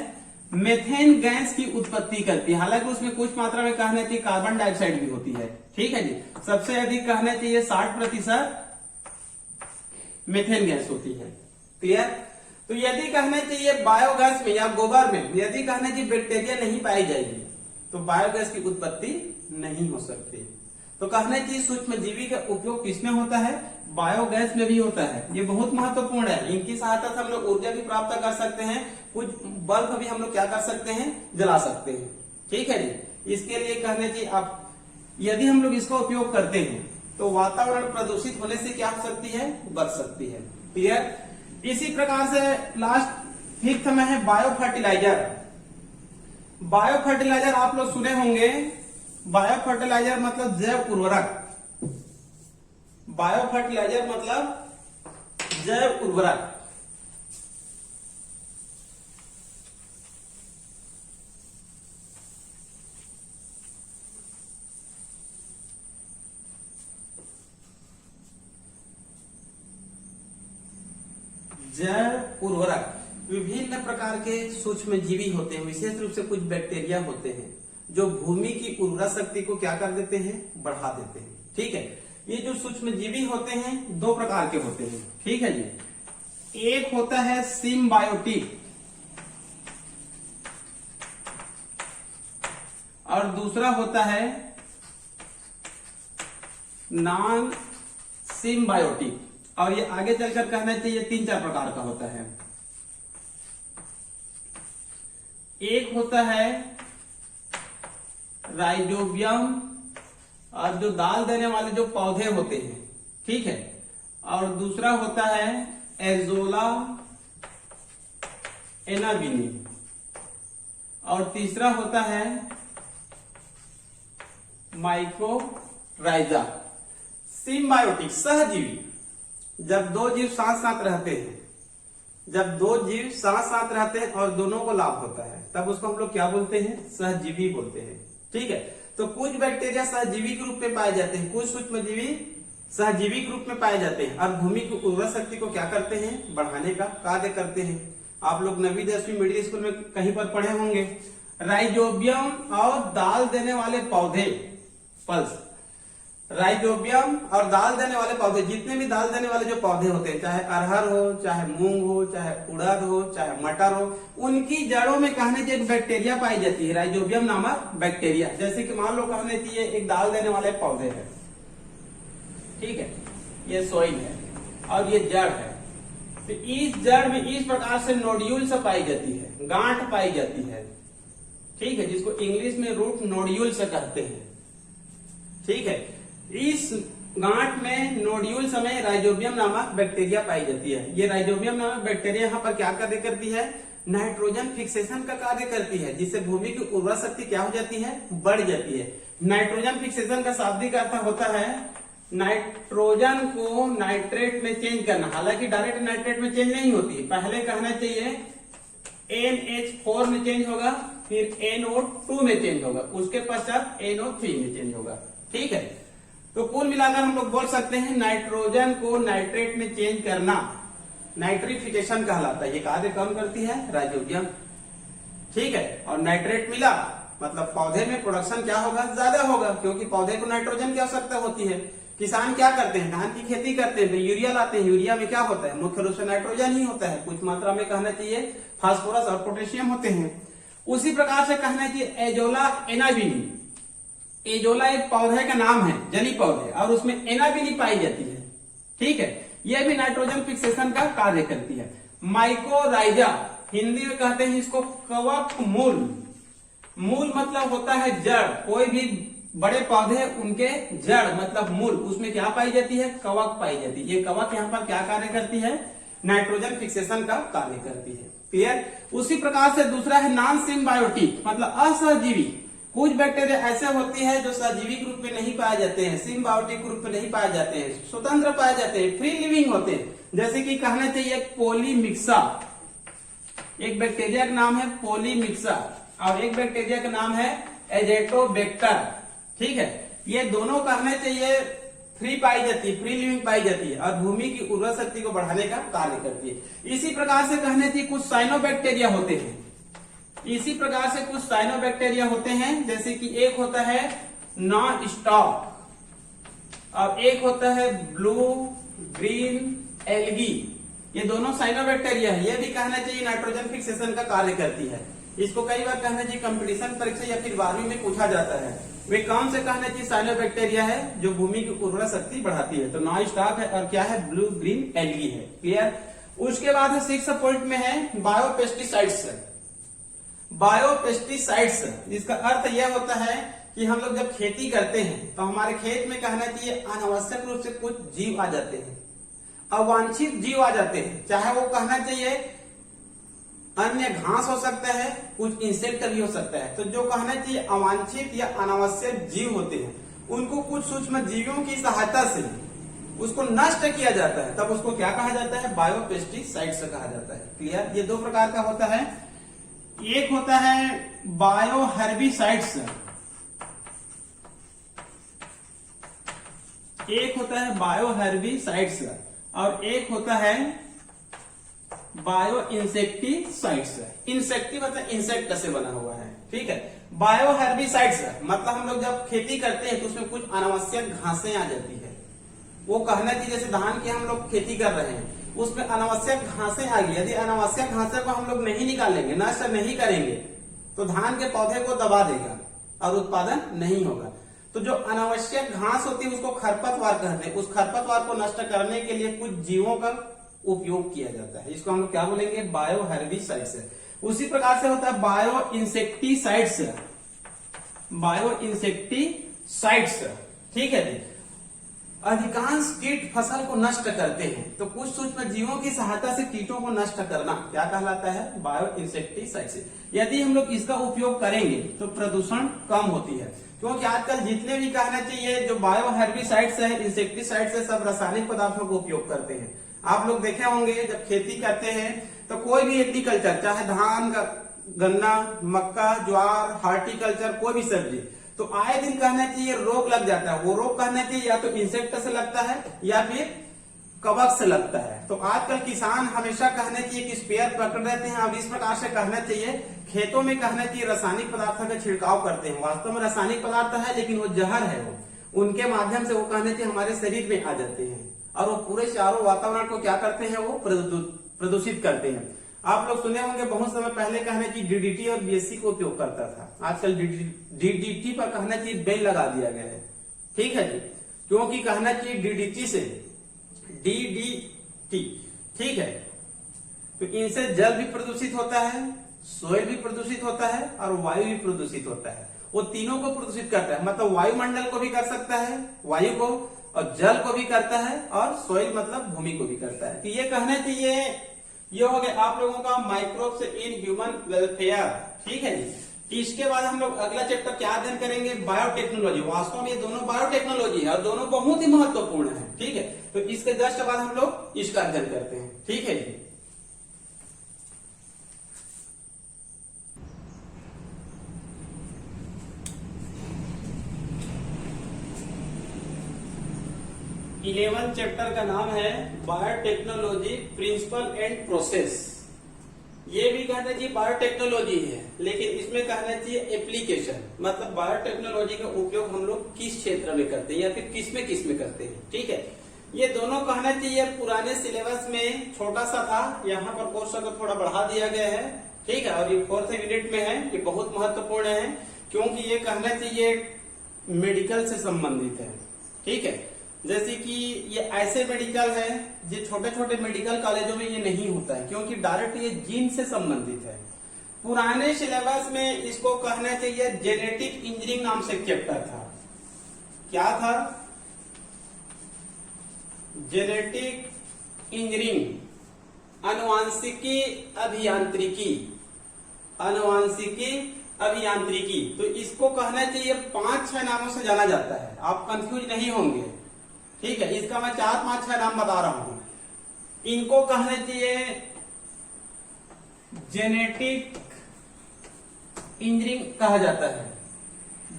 मेथेन गैस की उत्पत्ति करती है। हालांकि उसमें कुछ मात्रा में कहना चाहिए कार्बन डाइऑक्साइड भी होती है, ठीक है जी। सबसे अधिक कहना चाहिए 60% मेथेन गैस होती है, क्लियर। तो यदि कहना चाहिए बायोगैस में या गोबर में यदि कहना चाहिए बैक्टीरिया नहीं पाई जाएगी तो बायोगैस की उत्पत्ति नहीं हो सकती। तो कहना चाहिए सूक्ष्म जीवी का उपयोग किसमें होता है? बायोगैस में भी होता है। ये बहुत महत्वपूर्ण है। इनकी सहायता से हम लोग ऊर्जा भी प्राप्त कर सकते हैं, कुछ बल्ब भी हम लोग क्या कर सकते हैं? जला सकते हैं, ठीक है जी। इसके लिए कहना चाहिए आप यदि हम लोग इसका उपयोग करते हैं तो वातावरण प्रदूषित होने से क्या हो सकती है? बच सकती है, क्लियर। इसी प्रकार से लास्ट फिफ्थ में है बायो फर्टिलाइजर। बायो फर्टिलाइजर आप लोग सुने होंगे। बायो फर्टिलाइजर मतलब जैव उर्वरक। बायो फर्टिलाइजर मतलब जैव उर्वरक। जैव उर्वरक विभिन्न प्रकार के सूक्ष्म जीवी होते हैं, विशेष रूप से कुछ बैक्टीरिया होते हैं जो भूमि की उर्वरा शक्ति को क्या कर देते हैं? बढ़ा देते हैं, ठीक है। ये जो सूक्ष्म जीवी होते हैं दो प्रकार के होते हैं, ठीक है जी। एक होता है सिम्बायोटिक और दूसरा होता है नॉन सिम्बायोटिक। और ये आगे चलकर कहना चाहिए 3-4 प्रकार का होता है। एक होता है राइजोबियम और जो दाल देने वाले जो पौधे होते हैं, ठीक है। और दूसरा होता है एजोला एनाबिनी और तीसरा होता है माइक्रोराइजा। सिम्बायोटिक सहजीवी। जब दो जीव साथ साथ रहते हैं, जब दो जीव साथ साथ रहते हैं और दोनों को लाभ होता है तब उसको हम लोग क्या बोलते हैं? सहजीवी बोलते हैं, ठीक है। तो कुछ बैक्टीरिया सहजीवी के रूप में पाए जाते हैं, कुछ सूक्ष्मजीवी सहजीवी के रूप में पाए जाते हैं और भूमि की उर्वरा शक्ति को क्या करते हैं? बढ़ाने का कार्य करते हैं। आप लोग 9वीं 10वीं मिडिल स्कूल में कहीं पर पढ़े होंगे। राइजोबियम और दाल देने वाले पौधे, पल्स। राइजोबियम और दाल देने वाले पौधे, जितने भी दाल देने वाले जो पौधे होते हैं, चाहे अरहर हो, चाहे मूंग हो, चाहे उड़द हो, चाहे मटर हो, उनकी जड़ों में कहने चाहिए एक बैक्टीरिया पाई जाती है, राइजोबियम नामक बैक्टीरिया। जैसे कि मान लो कहने चाहिए एक दाल देने वाले पौधे है, ठीक है, ये सॉइल है और ये जड़ है। तो इस जड़ में इस प्रकार से नोड्यूल से पाई जाती है, गांठ पाई जाती है, ठीक है, जिसको इंग्लिश में रूट नोड्यूल से कहते हैं, ठीक है। इस गांठ में नोड्यूल समय राइजोबियम नामक बैक्टीरिया पाई जाती है। ये राइजोबियम नामक बैक्टीरिया यहाँ पर क्या कार्य करती है? नाइट्रोजन फिक्सेशन का कार्य करती है, जिससे भूमि की उर्वरा शक्ति क्या हो जाती है? बढ़ जाती है। नाइट्रोजन फिक्सेशन का शाब्दिक अर्थ होता है नाइट्रोजन को नाइट्रेट में चेंज करना। हालांकि डायरेक्ट नाइट्रेट में चेंज नहीं होती, पहले कहना चाहिए NH4 में चेंज होगा, फिर NO2 में चेंज होगा, उसके पश्चात NO3 में चेंज होगा, ठीक है। तो कुल मिलाकर हम लोग बोल सकते हैं नाइट्रोजन को नाइट्रेट में चेंज करना नाइट्रिफिकेशन कहलाता है। ये कार्य कम करती है राइजोबियम, ठीक है। और नाइट्रेट मिला मतलब पौधे में प्रोडक्शन क्या होगा? ज्यादा होगा, क्योंकि पौधे को नाइट्रोजन की आवश्यकता होती है। किसान क्या करते हैं? धान की खेती करते हैं तो यूरिया लाते हैं। यूरिया में क्या होता है? मुख्य रूप से नाइट्रोजन ही होता है, कुछ मात्रा में कहना चाहिए फास्फोरस और पोटेशियम होते हैं। उसी प्रकार से कहना चाहिए एजोला एनाबिनी। एजोला एक पौधे का नाम है, जली पौधे, और उसमें एनाबिनी पाई जाती है। ठीक है, यह भी नाइट्रोजन फिक्सेशन का कार्य करती है। माइकोराइजा, हिंदी में कहते हैं इसको कवक मूल। मूल मतलब होता है जड़। कोई भी बड़े पौधे उनके जड़ मतलब मूल, उसमें क्या पाई जाती है? कवक पाई जाती है। ये कवक यहाँ पर क्या कार्य करती है? नाइट्रोजन फिक्सेशन का कार्य करती है। क्लियर? उसी प्रकार से दूसरा है नॉन सिम्बायोटिक, मतलब असहजीवी। कुछ बैक्टीरिया ऐसे होती है जो सजीविक रूप में नहीं पाए जाते हैं, सिम्बायोटिक रूप में नहीं पाए जाते हैं, स्वतंत्र पाए जाते हैं, फ्री लिविंग होते हैं। जैसे कि कहना चाहिए पोलीमिक्सा, एक बैक्टीरिया का नाम है पोलीमिक्सा और एक बैक्टीरिया का नाम है एजेटोबैक्टर। ठीक है, ये दोनों कहना चाहिए फ्री पाई जाती है, फ्री लिविंग पाई जाती है और भूमि की उर्वरा शक्ति को बढ़ाने का कार्य करती है। इसी प्रकार से कहने चाहिए कुछ साइनोबैक्टीरिया होते हैं। इसी प्रकार से कुछ साइनोबैक्टीरिया होते हैं, जैसे कि एक होता है नॉन स्टॉप और एक होता है ब्लू ग्रीन एल्गी। ये दोनों साइनोबैक्टीरिया है। ये भी कहना चाहिए नाइट्रोजन फिक्सेशन का कार्य करती है। इसको कई बार कहना चाहिए कंपटीशन परीक्षा या फिर 12वीं में पूछा जाता है। वे कौन से कहना चाहिए साइनोबैक्टीरिया है जो भूमि की उर्वरा शक्ति बढ़ाती है? तो नॉन स्टॉप है और क्या है? ब्लू ग्रीन एल्गी है। क्लियर? उसके बाद है 6 पॉइंट में है बायोपेस्टिसाइड्स। बायोपेस्टिसाइड्स, इसका अर्थ यह होता है कि हम लोग जब खेती करते हैं तो हमारे खेत में कहना चाहिए अनावश्यक रूप से कुछ जीव आ जाते हैं, अवांछित जीव आ जाते हैं। चाहे वो कहना चाहिए अन्य घास हो सकता है, कुछ इंसेक्ट भी हो सकता है। तो जो कहना चाहिए अवांछित या अनावश्यक जीव होते हैं उनको कुछ सूक्ष्म जीवों की सहायता से उसको नष्ट किया जाता है, तब उसको क्या कहा जाता है? बायोपेस्टिसाइड्स कहा जाता है। क्लियर? ये दो प्रकार का होता है। एक होता है बायोहर्बिसाइड्स, एक होता है बायोहर्बिसाइड्स और एक होता है बायो इंसेक्टिसाइड्स। इंसेक्टी मतलब इंसेक्ट से बना हुआ है। ठीक है, बायोहर्बिसाइड्स मतलब हम लोग जब खेती करते हैं तो उसमें कुछ अनावश्यक घासें आ जाती है। वो कहना चाहिए जैसे धान की हम लोग खेती कर रहे हैं, उसमें अनावश्यक घासें आ गई। यदि अनावश्यक घासें को हम लोग नहीं निकालेंगे, नष्ट नहीं करेंगे, तो धान के पौधे को दबा देगा और उत्पादन नहीं होगा। तो जो अनावश्यक घास होती है उसको खरपतवार कहते हैं। उस खरपतवार को नष्ट करने के लिए कुछ जीवों का उपयोग किया जाता है। इसको हम लोग क्या बोलेंगे? बायोहर्बिसाइड्स। उसी प्रकार से होता है बायो इंसेक्टिसाइड्स। बायो इंसेक्टिसाइड्स, ठीक है जी। अधिकांश कीट फसल को नष्ट करते हैं, तो कुछ सूक्ष्म जीवों की सहायता से कीटों को नष्ट करना क्या कहलाता है? Bio insecticides. यदि हम लोग इसका उपयोग करेंगे तो प्रदूषण कम होती है, क्योंकि आजकल जितने भी कहना चाहिए जो बायो हर्बिसाइड्स है, इंसेक्टिसाइड्स है, सब रासायनिक पदार्थों का उपयोग करते हैं। आप लोग देखे होंगे जब खेती करते हैं तो कोई भी एग्रीकल्चर, चाहे धान, गन्ना, मक्का, ज्वार, हार्टिकल्चर, कोई भी सब्जी, तो आए दिन कहना चाहिए रोग लग जाता है। वो रोग कहना चाहिए या तो इंसेक्ट से लगता है या फिर कवक से लगता है। तो आजकल किसान हमेशा कहना चाहिए कि स्प्रेयर पकड़ रहते हैं। अब इस प्रकार से कहना चाहिए खेतों में कहना चाहिए रासायनिक पदार्थों का छिड़काव करते हैं। वास्तव में रासायनिक पदार्थ है लेकिन वो जहर है। वो उनके माध्यम से वो कहना चाहिए हमारे शरीर में आ जाते हैं और वो पूरे चारों वातावरण को क्या करते हैं? वो प्रदूषित करते हैं। आप लोग सुने होंगे बहुत समय पहले कहना चाहिए डीडीटी और बीएससी को उपयोग करता था। आजकल डीडीटी पर कहना चाहिए बैन लगा दिया गया है। ठीक है जी, क्योंकि कहना चाहिए डीडीटी से डीडीटी, ठीक है, तो इनसे जल भी प्रदूषित होता है, सोयल भी प्रदूषित होता है और वायु भी प्रदूषित होता है। वो तीनों को प्रदूषित करता है, मतलब वायुमंडल को भी कर सकता है, वायु को, और जल को भी करता है, और सोयल मतलब भूमि को भी करता है। तो ये कहना चाहिए ये हो गया आप लोगों का माइक्रोब्स इन ह्यूमन वेलफेयर। ठीक है जी। इसके बाद हम लोग अगला चैप्टर क्या अध्ययन करेंगे? बायोटेक्नोलॉजी। वास्तव में ये दोनों बायोटेक्नोलॉजी है और दोनों बहुत ही महत्वपूर्ण है। ठीक है, तो इसके जस्ट बाद हम लोग इसका अध्ययन करते हैं। ठीक है जी। इलेवन चैप्टर का नाम है बायोटेक्नोलॉजी प्रिंसिपल एंड प्रोसेस। ये भी कहना चाहिए बायोटेक्नोलॉजी है, लेकिन इसमें कहना चाहिए एप्लीकेशन, मतलब बायोटेक्नोलॉजी का उपयोग हम लोग किस क्षेत्र में करते हैं या फिर किस में करते हैं। ठीक है, ये दोनों कहना चाहिए पुराने सिलेबस में छोटा सा था, यहाँ पर कोर्स को थोड़ा बढ़ा दिया गया है। ठीक है। और ये 4th यूनिट में है, ये बहुत महत्वपूर्ण है क्योंकि ये कहना चाहिए मेडिकल से संबंधित है। ठीक है, जैसे कि ये ऐसे मेडिकल है जो छोटे छोटे मेडिकल कॉलेजों में ये नहीं होता है क्योंकि डायरेक्ट ये जीन से संबंधित है। पुराने सिलेबस में इसको कहना चाहिए जेनेटिक इंजीनियरिंग नाम से चैप्टर था। क्या था? जेनेटिक इंजीनियरिंग, आनुवांशिकी अभियांत्रिकी, आनुवांशिकी अभियांत्रिकी। तो इसको कहना चाहिए 5-6 नामों से जाना जाता है, आप कंफ्यूज नहीं होंगे। ठीक है, इसका मैं 4-5-6 नाम बता रहा हूं। इनको कहना चाहिए जेनेटिक इंजीनियरिंग कहा जाता है।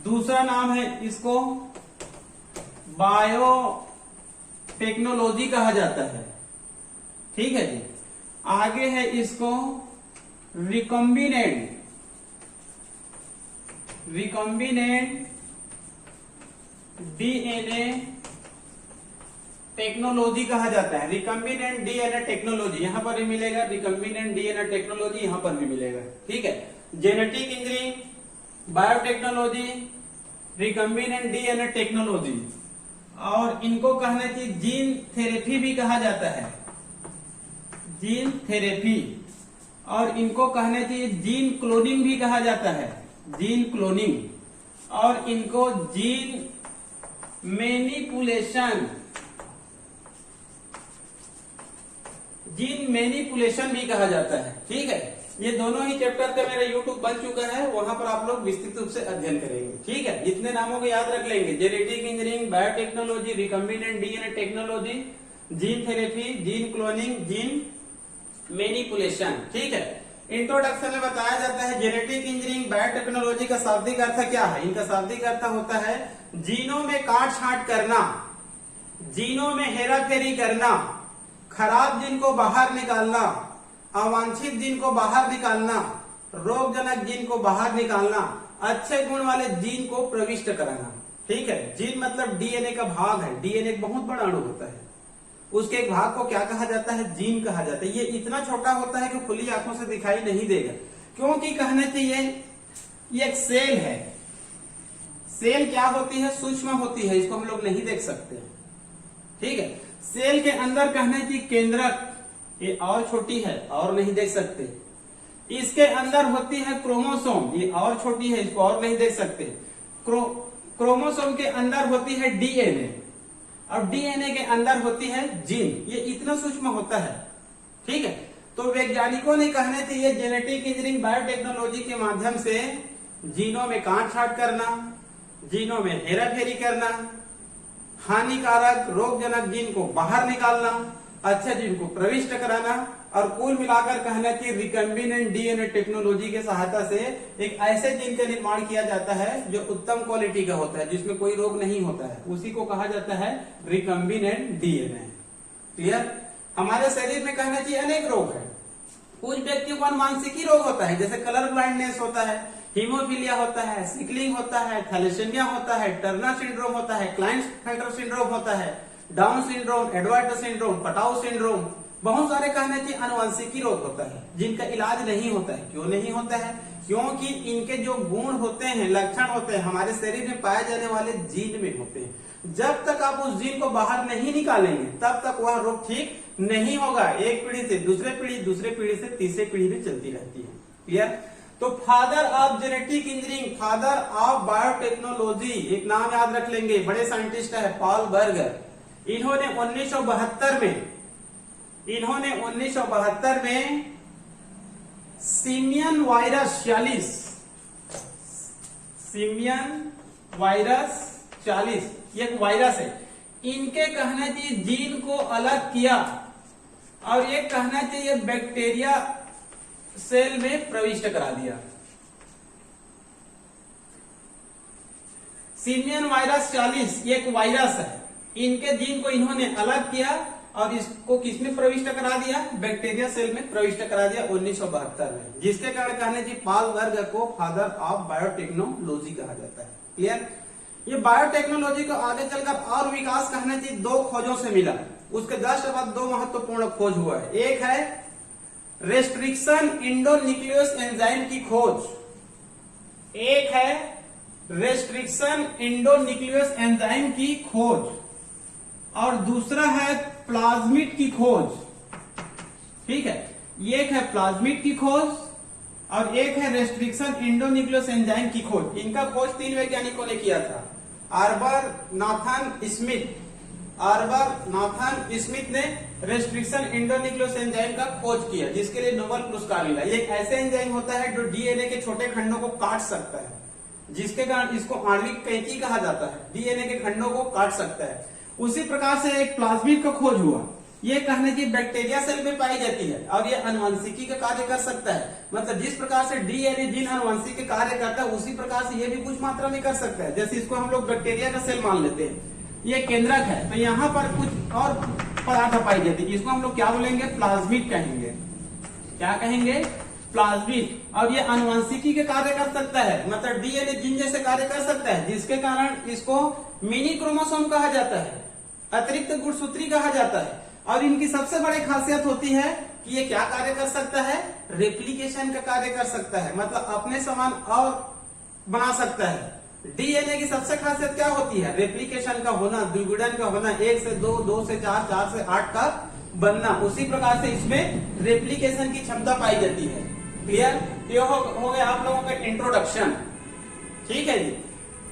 दूसरा नाम है इसको बायो टेक्नोलॉजी कहा जाता है। ठीक है जी। आगे है इसको रिकॉम्बिनेंट डीएनए टेक्नोलॉजी कहा जाता है। रिकॉम्बिनेंट डीएनए टेक्नोलॉजी यहां पर भी मिलेगा, रिकॉम्बिनेंट डीएनए टेक्नोलॉजी यहां पर भी मिलेगा। ठीक है, genetic engineering, biotechnology, recombinant DNA technology, और इनको कहना चाहिए जीन थेरेपी भी कहा जाता है, जीन थेरेपी। और इनको कहना चाहिए जीन क्लोनिंग भी कहा जाता है, जीन क्लोनिंग। और इनको जीन मैनिपुलेशन, जीन मैनिपुलेशन भी कहा जाता है। ठीक है, ये दोनों ही चैप्टर का मेरा यूट्यूब बन चुका है, वहां पर आप लोग विस्तृत रूप से अध्ययन करेंगे। ठीक है, इतने नामों को याद रख लेंगे, genetic engineering, biotechnology, recombinant DNA technology, gene therapy, gene cloning, gene manipulation. ठीक है, इंट्रोडक्शन में बताया जाता है जेनेटिक इंजीनियरिंग बायोटेक्नोलॉजी का शाब्दिक अर्थ क्या है। इनका शाब्दिक अर्थ होता है जीनों में काट छांट करना, जीनों में हेराफेरी करना, खराब जीन को बाहर निकालना, अवांछित जीन को बाहर निकालना, रोगजनक जीन को बाहर निकालना, अच्छे गुण वाले जीन को प्रविष्ट कराना। ठीक है, जीन मतलब डीएनए का भाग है। डीएनए एक बहुत बड़ा अणु होता है, उसके एक भाग को क्या कहा जाता है? जीन कहा जाता है। ये इतना छोटा होता है कि खुली आंखों से दिखाई नहीं देगा, क्योंकि कहने चाहिए ये एक सेल है। सेल क्या होती है? सूक्ष्म होती है, इसको हम लोग नहीं देख सकते। ठीक है, सेल के अंदर कहने चाहिए केंद्रक, ये और छोटी है और नहीं देख सकते। इसके अंदर होती है क्रोमोसोम, ये और छोटी है, इसको और नहीं देख सकते। क्रोमोसोम के अंदर होती है डीएनए, और डीएनए के अंदर होती है जीन। ये इतना सूक्ष्म होता है। ठीक है, तो वैज्ञानिकों ने कहने चाहिए जेनेटिक इंजीनियरिंग बायोटेक्नोलॉजी के माध्यम से जीनों में काट छांट करना, जीनों में हेराफेरी करना, हानिकारक रोगजनक जीन को बाहर निकालना, अच्छे जीन को प्रविष्ट कराना, और कुल मिलाकर कहना चाहिए रिकॉम्बिनेंट डीएनए टेक्नोलॉजी के सहायता से एक ऐसे जीन का निर्माण किया जाता है जो उत्तम क्वालिटी का होता है, जिसमें कोई रोग नहीं होता है, उसी को कहा जाता है रिकॉम्बिनेंट डीएनए। क्लियर? हमारे शरीर में कहना चाहिए अनेक रोग है। कुछ व्यक्तियों को अनुवांशिकी रोग होता है, जैसे कलर ब्लाइंडनेस होता है, हीमोफीलिया होता है, सिकलिंग होता है, थैलेसेमिया होता है, टर्नर सिंड्रोम होता है, क्लाइंस-फेल्टर सिंड्रोम होता है, down syndrome, Edward syndrome, Patau syndrome, बहुत सारे कहने चाहिए अनुवांशिकी रोग होता है जिनका इलाज नहीं होता है। क्यों नहीं होता है? क्योंकि इनके जो गुण होते हैं, लक्षण होते हैं, हमारे शरीर में पाए जाने वाले जीन में होते हैं। जब तक आप उस जीन को बाहर नहीं निकालेंगे तब तक वह रोग ठीक नहीं होगा। एक पीढ़ी से दूसरे पीढ़ी, दूसरे पीढ़ी से तीसरे पीढ़ी में चलती रहती है। क्लियर? तो father of genetic engineering, father of biotechnology, एक नाम याद रख लेंगे, बड़े साइंटिस्ट है पॉल बर्गर। इन्होंने 1972 में सिमियन वायरस 40 ये एक वायरस है, इनके कहना चाहिए जीन को अलग किया और ये कहना चाहिए बैक्टीरिया सेल में प्रविष्ट करा दिया। सिमियन वायरस 40 ये एक वायरस है, इनके जीन को इन्होंने अलग किया और इसको किसमें प्रविष्ट करा दिया? बैक्टीरिया सेल में प्रविष्ट करा दिया 1972 में, जिसके कारण कहने चाहिए पॉल बर्गर को फादर ऑफ बायोटेक्नोलॉजी कहा जाता है। क्लियर? ये बायोटेक्नोलॉजी को आगे चलकर और विकास कहने चाहिए 2 खोजों से मिला। उसके जस्ट बाद 2 महत्वपूर्ण खोज हुआ है। एक है रेस्ट्रिक्शन इंडोन्यूक्लियस एंजाइम की खोज, एक है रेस्ट्रिक्शन इंडोन्यूक्लियस एंजाइम की खोज और दूसरा है प्लाज्मिड की खोज। ठीक है, एक है प्लाज्मिड की खोज और एक है रेस्ट्रिक्शन इंडोन्यूक्लियस एंजाइम की खोज। इनका खोज 3 वैज्ञानिकों ने किया था। आर्बर नाथन स्मिथ ने रेस्ट्रिक्शन इंडोन्यूक्लियस एंजाइम का खोज किया, जिसके लिए नोबेल पुरस्कार मिला। ये एक ऐसे एंजाइम होता है जो डीएनए के छोटे खंडों को काट सकता है, जिसके कारण इसको आणविक कैंची कहा जाता है। डीएनए के खंडों को काट सकता है। उसी प्रकार से एक प्लाज्मिड का खोज हुआ। ये कहने की बैक्टीरिया सेल में पाई जाती है और ये अनुवांशिकी का कार्य कर सकता है। मतलब जिस प्रकार से डीएनए जीन अनुवांशिक के कार्य करता है, उसी प्रकार से ये भी कुछ मात्रा में कर सकता है। जैसे इसको हम लोग बैक्टीरिया का सेल मान लेते हैं, ये केंद्रक है, तो यहाँ पर कुछ और पदार्थ पाई जाती है, इसको हम लोग क्या बोलेंगे, प्लाज्मिड कहेंगे। क्या कहेंगे, प्लाज्मिड। और ये अनुवांशिकी के कार्य कर सकता है, मतलब डीएनए जीन जैसे कार्य कर सकता है, जिसके कारण इसको मिनी क्रोमोसोम कहा जाता है, अतिरिक्त गुणसूत्री कहा जाता है। और इनकी सबसे बड़ी खासियत होती है कि ये क्या कार्य कर सकता है, रेप्लिकेशन का कार्य कर सकता है, मतलब अपने समान और बना सकता है। डीएनए की सबसे खासियत क्या होती है, रेप्लिकेशन का होना, द्विगुणन का होना, 1 से 2, 2 से 4, 4 से 8 का बनना। उसी प्रकार से इसमें रेप्लिकेशन की क्षमता पाई जाती है। क्लियर, ये हो गया आप लोगों का इंट्रोडक्शन। ठीक है जी।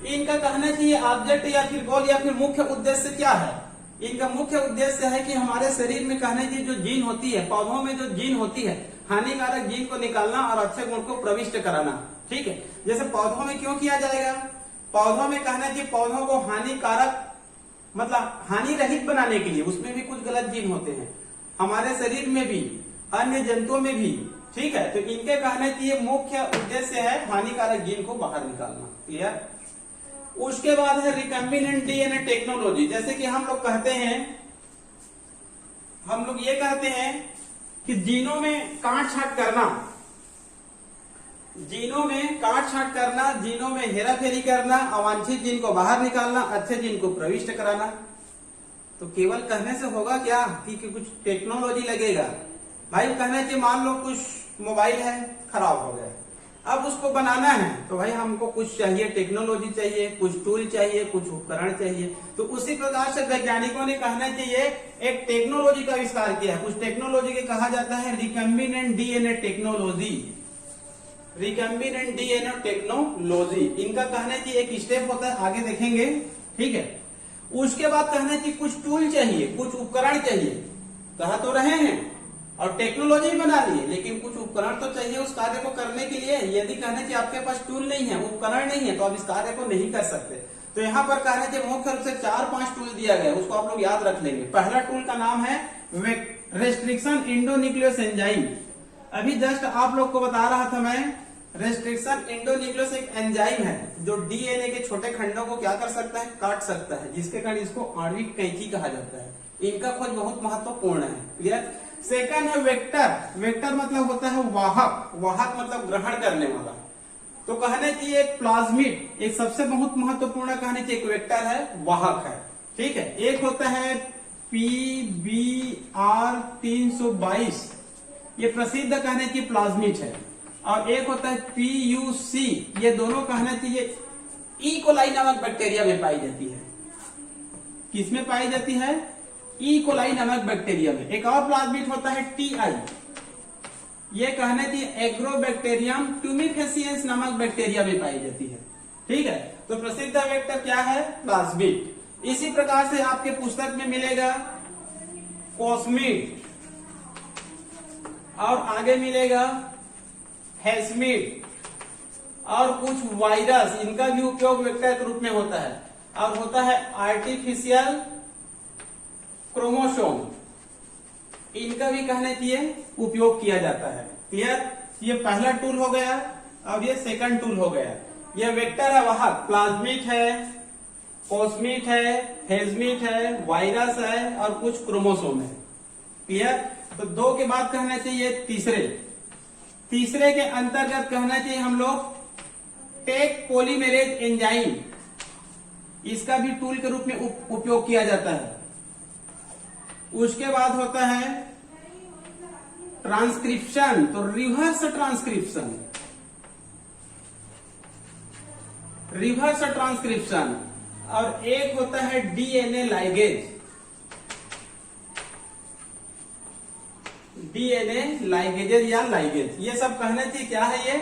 इनका कहना चाहिए ऑब्जेक्ट या फिर गोल या फिर मुख्य उद्देश्य क्या है। इनका मुख्य उद्देश्य है कि हमारे शरीर में कहने की जो जीन होती है, पौधों में जो जीन होती है, हानिकारक जीन को निकालना और अच्छे गुण को प्रविष्ट कराना। ठीक है, जैसे पौधों में क्यों किया जाएगा, पौधों में कहना चाहिए पौधों को हानिकारक मतलब हानि रहित बनाने के लिए, उसमें भी कुछ गलत जीन होते हैं, हमारे शरीर में भी, अन्य जंतुओं में भी। ठीक है, तो इनके कहने चाहिए मुख्य उद्देश्य है हानिकारक जीन को बाहर निकालना। क्लियर। उसके बाद है रिकम्बिनेंट डीएनए टेक्नोलॉजी। जैसे कि हम लोग कहते हैं, हम लोग ये कहते हैं कि जीनों में काट छांट करना, जीनों में काट छांट करना, जीनों में हेराफेरी करना, अवांछित जीन को बाहर निकालना, अच्छे जीन को प्रविष्ट कराना। तो केवल कहने से होगा क्या कि कुछ टेक्नोलॉजी लगेगा। भाई कहना चाहिए मान लो कुछ मोबाइल है खराब हो गया, अब उसको बनाना है तो भाई हमको कुछ चाहिए, टेक्नोलॉजी चाहिए, कुछ टूल चाहिए, कुछ उपकरण चाहिए। तो उसी प्रकार से वैज्ञानिकों ने कहना चाहिए एक टेक्नोलॉजी का आविष्कार किया है। उस टेक्नोलॉजी के कहा जाता है recombinant DNA technology. Recombinant DNA technology, इनका कहना चाहिए एक स्टेप होता है, आगे देखेंगे। ठीक है, उसके बाद कहना चाहिए कुछ टूल चाहिए, कुछ उपकरण चाहिए। कहा तो रहे हैं और टेक्नोलॉजी बना ली है, लेकिन कुछ उपकरण तो चाहिए उस कार्य को करने के लिए। यदि कहना चाहिए आपके पास टूल नहीं है, उपकरण नहीं है, तो आप इस कार्य को नहीं कर सकते। तो यहाँ पर कहना चाहिए मुख्य रूप से 4-5 टूल दिया गया, उसको आप लोग याद रख लेंगे। पहला टूल का नाम है रेस्ट्रिक्शन इंडोन्यूक्लियस एंजाइम। अभी जस्ट आप लोग को बता रहा था मैं, रेस्ट्रिक्शन इंडोन्यूक्लियस एक एंजाइम है जो डीएनए के छोटे खंडों को क्या कर सकता है, काट सकता है, जिसके कारण इसको आणविक कैंची कहा जाता है। इनका खोज बहुत महत्वपूर्ण है। क्लियर। सेकंड है वेक्टर। वेक्टर मतलब होता है वाहक, वाहक मतलब ग्रहण करने वाला। तो कहने चाहिए एक प्लाज्मिड, एक सबसे बहुत महत्वपूर्ण कहने चाहिए एक वेक्टर है, वाहक है। ठीक है, एक होता है PBr 322, ये प्रसिद्ध कहने चाहिए प्लाज्मिड है, और एक होता है PUC, ये दोनों कहना चाहिए ई कोलाई नामक बैक्टीरिया में पाई जाती है। किसमें पाई जाती है, ई कोलाई नामक बैक्टीरिया में। एक और प्लाज्मिड होता है TI, ये कहना चाहिए एग्रोबैक्टीरियम ट्यूमिफेसियंस नामक बैक्टीरिया में पाई जाती है। ठीक है, तो प्रसिद्ध वेक्टर क्या है, प्लाज्मिड। इसी प्रकार से आपके पुस्तक में मिलेगा कोस्मिड, और आगे मिलेगा हेस्मिड, और कुछ वायरस, इनका भी उपयोग वेक्टर के रूप में होता है। और होता है आर्टिफिशियल क्रोमोसोम, इनका भी कहने चाहिए उपयोग किया जाता है। क्लियर। ये पहला टूल हो गया और ये सेकंड टूल हो गया। ये वेक्टर है वाहक, प्लाज्मिड है, कोस्मिड है, हेस्मिड है, वायरस है और कुछ क्रोमोसोम है। क्लियर। तो 2 के बाद कहना चाहिए तीसरे के अंतर्गत कहना चाहिए हम लोग टेक पॉलीमेरेज एंजाइम, इसका भी टूल के रूप में उपयोग किया जाता है। उसके बाद होता है ट्रांसक्रिप्शन, तो रिवर्स ट्रांसक्रिप्शन, रिवर्स ट्रांसक्रिप्शन। और एक होता है डीएनए लाइगेज, डीएनए लाइगेजेज या लाइगेज। ये सब कहने चाहिए क्या है, ये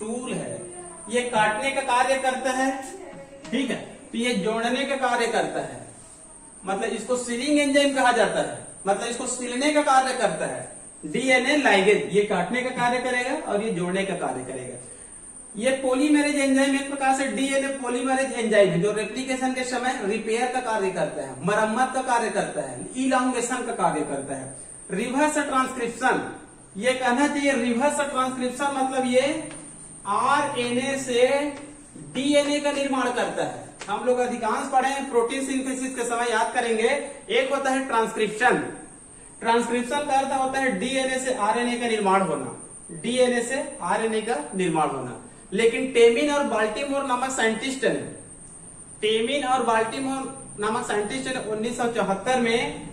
टूल है, ये काटने का कार्य करता है, ठीक है। तो ये जोड़ने का कार्य करता है, मतलब इसको सीलिंग एंजाइम कहा जाता है, मतलब इसको सिलने का कार्य करता है। डीएनए लाइगेज ये काटने का कार्य करेगा और ये जोड़ने का कार्य करेगा। ये पॉलीमरेज एंजाइम एक प्रकार से डीएनए पॉलीमरेज एंजाइम है जो रेप्लिकेशन के समय रिपेयर का कार्य करता है, मरम्मत का कार्य करता है, इलांगेशन का कार्य करता है। रिवर्स ट्रांसक्रिप्शन, ये कहना चाहिए रिवर्स ट्रांसक्रिप्शन मतलब ये आरएनए से डीएनए का निर्माण करता है। हम लोग अधिकांश पढ़े हैं प्रोटीन सिंथेसिस के समय, याद करेंगे। एक होता है ट्रांसक्रिप्शन, ट्रांसक्रिप्शन का अर्थ होता है डीएनए से आरएनए का निर्माण होना, डीएनए से आरएनए का निर्माण होना। लेकिन टेमिन और बाल्टीमोर नामक साइंटिस्ट ने, टेमिन और बाल्टीमोर नामक साइंटिस्ट ने 1974 में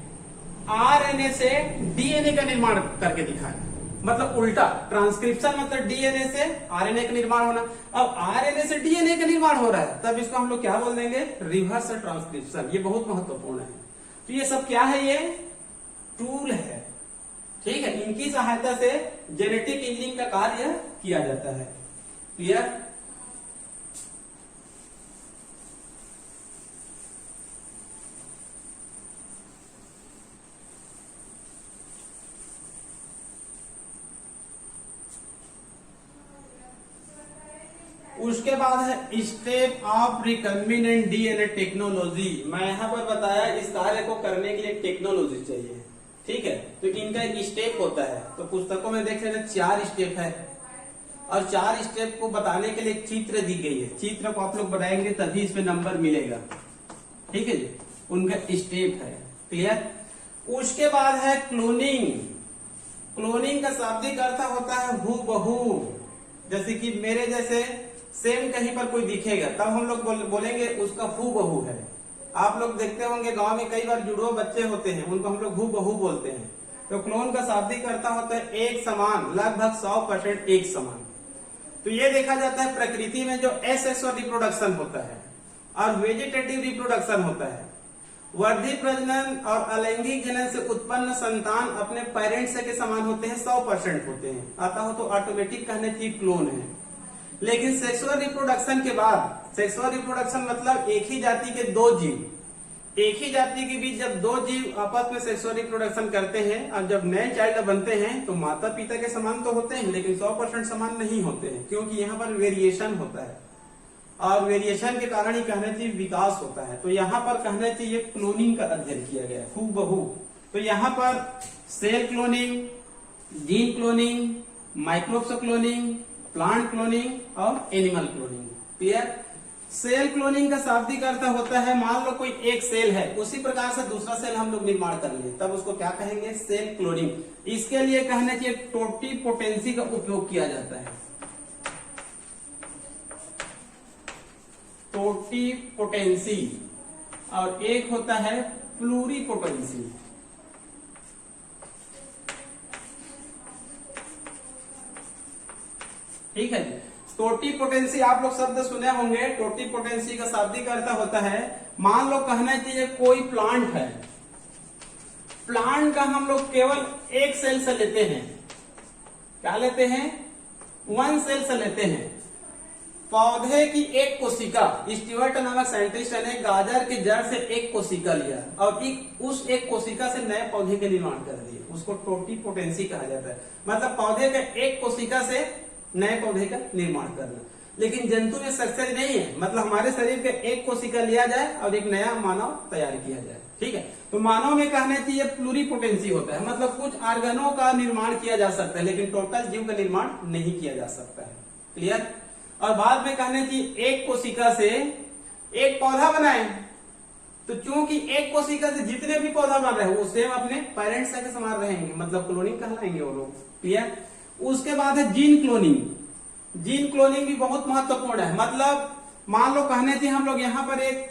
आरएनए से डीएनए का निर्माण करके दिखाया, मतलब उल्टा। ट्रांसक्रिप्शन मतलब डीएनए से आरएनए का निर्माण होना, अब आरएनए से डीएनए का निर्माण हो रहा है, तब इसको हम लोग क्या बोल देंगे, रिवर्स ट्रांसक्रिप्शन। ये बहुत महत्वपूर्ण है। तो ये सब क्या है, ये टूल है, ठीक है। इनकी सहायता से जेनेटिक इंजीनियरिंग का कार्य किया जाता है। क्लियर? उसके बाद है step of recombinant DNA technology. मैं यहां पर बताया इस कार्य को करने के लिए टेक्नोलॉजी चाहिए, ठीक है। तो इनका एक स्टेप होता है, तो पुस्तकों में देख लेना 4 स्टेप है, और 4 स्टेप को बताने के लिए चित्र दी गई है। चित्र को आप लोग बनाएंगे तभी इसमें नंबर मिलेगा, ठीक है जी। उनका स्टेप है, क्लियर। उसके बाद है क्लोनिंग। क्लोनिंग का शाब्दिक अर्थ होता है हूबहू, जैसे कि मेरे जैसे सेम कहीं पर कोई दिखेगा तब हम लोग बोलेंगे उसका हूबहू है। आप लोग देखते होंगे गांव में कई बार जुड़वा बच्चे होते हैं, उनको हम लोग हूबहू बोलते हैं। तो क्लोन का शाब्दिक अर्थ होता है एक समान, लगभग 100% एक समान। तो ये देखा जाता है प्रकृति में जो एसेक्सुअल रिप्रोडक्शन होता है और वेजिटेटिव रिप्रोडक्शन होता है। वर्धी प्रजनन और अलैंगिक जनन से उत्पन्न संतान अपने पेरेंट्स के समान होते हैं, 100% होते हैं। आता हो तो ऑटोमेटिक कहने की क्लोन है। लेकिन सेक्सुअल रिप्रोडक्शन के बाद, सेक्सुअल रिप्रोडक्शन मतलब एक ही जाति के 2 जीव, एक ही जाति के बीच जब 2 जीव आपस में सेक्सुअल रिप्रोडक्शन करते हैं और जब नए चाइल्ड बनते हैं तो माता पिता के समान तो होते हैं, लेकिन 100% समान नहीं होते हैं, क्योंकि यहाँ पर वेरिएशन होता है और वेरिएशन के कारण ही कहना चाहिए विकास होता है। तो यहाँ पर कहना चाहिए क्लोनिंग का अध्ययन किया गया हूबहू। तो यहाँ पर cell cloning, gene cloning, microbes cloning, plant cloning और animal cloning. Clear? Cell cloning का शाब्दिक अर्थ होता है, मान लो कोई एक सेल है, उसी प्रकार से दूसरा सेल हम लोग निर्माण कर लिए, तब उसको क्या कहेंगे, सेल क्लोनिंग। इसके लिए कहने चाहिए टोटीपोटेंसी का उपयोग किया जाता है। टोटीपोटेंसी, और एक होता है प्लूरीपोटेंसी। ठीक है। टोटीपोटेंसी आप लोग शब्द सुने होंगे। टोटीपोटेंसी का शाब्दिक अर्थ होता है, मान लो कहना चाहिए कोई प्लांट है, प्लांट का हम लोग केवल एक सेल से लेते हैं। क्या लेते हैं? 1 सेल से लेते हैं। पौधे की एक कोशिका, स्टीवर्ट नामक साइंटिस्ट ने गाजर की जड़ से एक कोशिका लिया और उस एक कोशिका से नए पौधे के निर्माण कर दिए, उसको टोटीपोटेंसी कहा जाता है। मतलब पौधे के एक कोशिका से नए पौधे का निर्माण करना। लेकिन जंतु में सक्सेस नहीं है, मतलब हमारे शरीर के एक कोशिका लिया जाए और एक नया मानव तैयार किया जाए। ठीक है। तो मानव में कहने चाहिए प्लूरीपोटेंसी होता है, मतलब कुछ ऑर्गनों का निर्माण किया जा सकता है लेकिन टोटल जीव का निर्माण नहीं किया जा सकता है। क्लियर? और बाद में कहने चाहिए एक कोशिका से एक पौधा बनाए, तो चूंकि एक कोशिका से जितने भी पौधा बन रहे हैं वो सेम अपने पेरेंट्स के समान रहेंगे, मतलब क्लोनिंग कहलाएंगे वो लोग। क्लियर? उसके बाद है जीन क्लोनिंग। जीन क्लोनिंग भी बहुत महत्वपूर्ण है। मतलब मान लो कहने चाहिए हम लोग यहां पर एक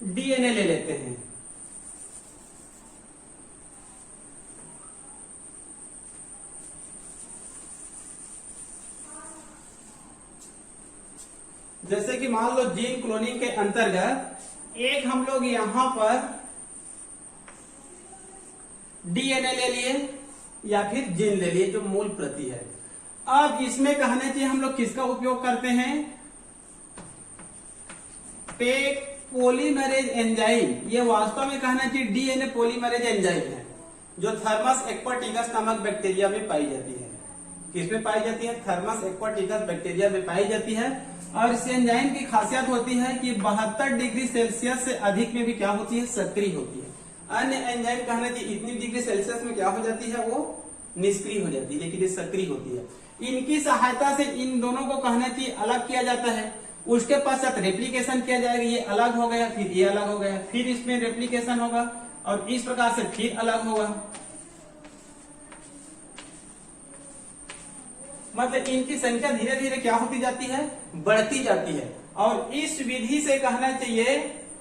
डीएनए ले लेते हैं, जैसे कि मान लो जीन क्लोनिंग के अंतर्गत एक हम लोग यहां पर डीएनए ले लिए या फिर जीन ले लिए जो मूल प्रति है। अब इसमें कहना चाहिए हम लोग किसका उपयोग करते हैं, टेक पॉलीमरेज एंजाइम। ये वास्तव में कहना चाहिए डीएनए पॉलीमरेज एंजाइम है जो थर्मस एक्वाटिकस नामक बैक्टीरिया में पाई जाती है। किसमें पाई जाती है, थर्मस एक्वाटिकस बैक्टीरिया में पाई जाती है। और इस एंजाइम की खासियत होती है कि 72 डिग्री सेल्सियस से अधिक में भी क्या होती है, सक्रिय होती है। अन्य एंजाइम कहना चाहिए इतनी डिग्री सेल्सियस में क्या हो जाती है, वो निष्क्रिय हो जाती है, लेकिन ये सक्रिय होती है। इनकी सहायता से इन दोनों को कहना चाहिए अलग किया जाता है। उसके पश्चात रेप्लिकेशन किया जाएगा, ये अलग हो गया, फिर ये अलग हो गया, फिर इसमें रेप्लिकेशन होगा और इस प्रकार से फिर अलग होगा। मतलब इनकी संख्या धीरे धीरे क्या होती जाती है, बढ़ती जाती है। और इस विधि से कहना चाहिए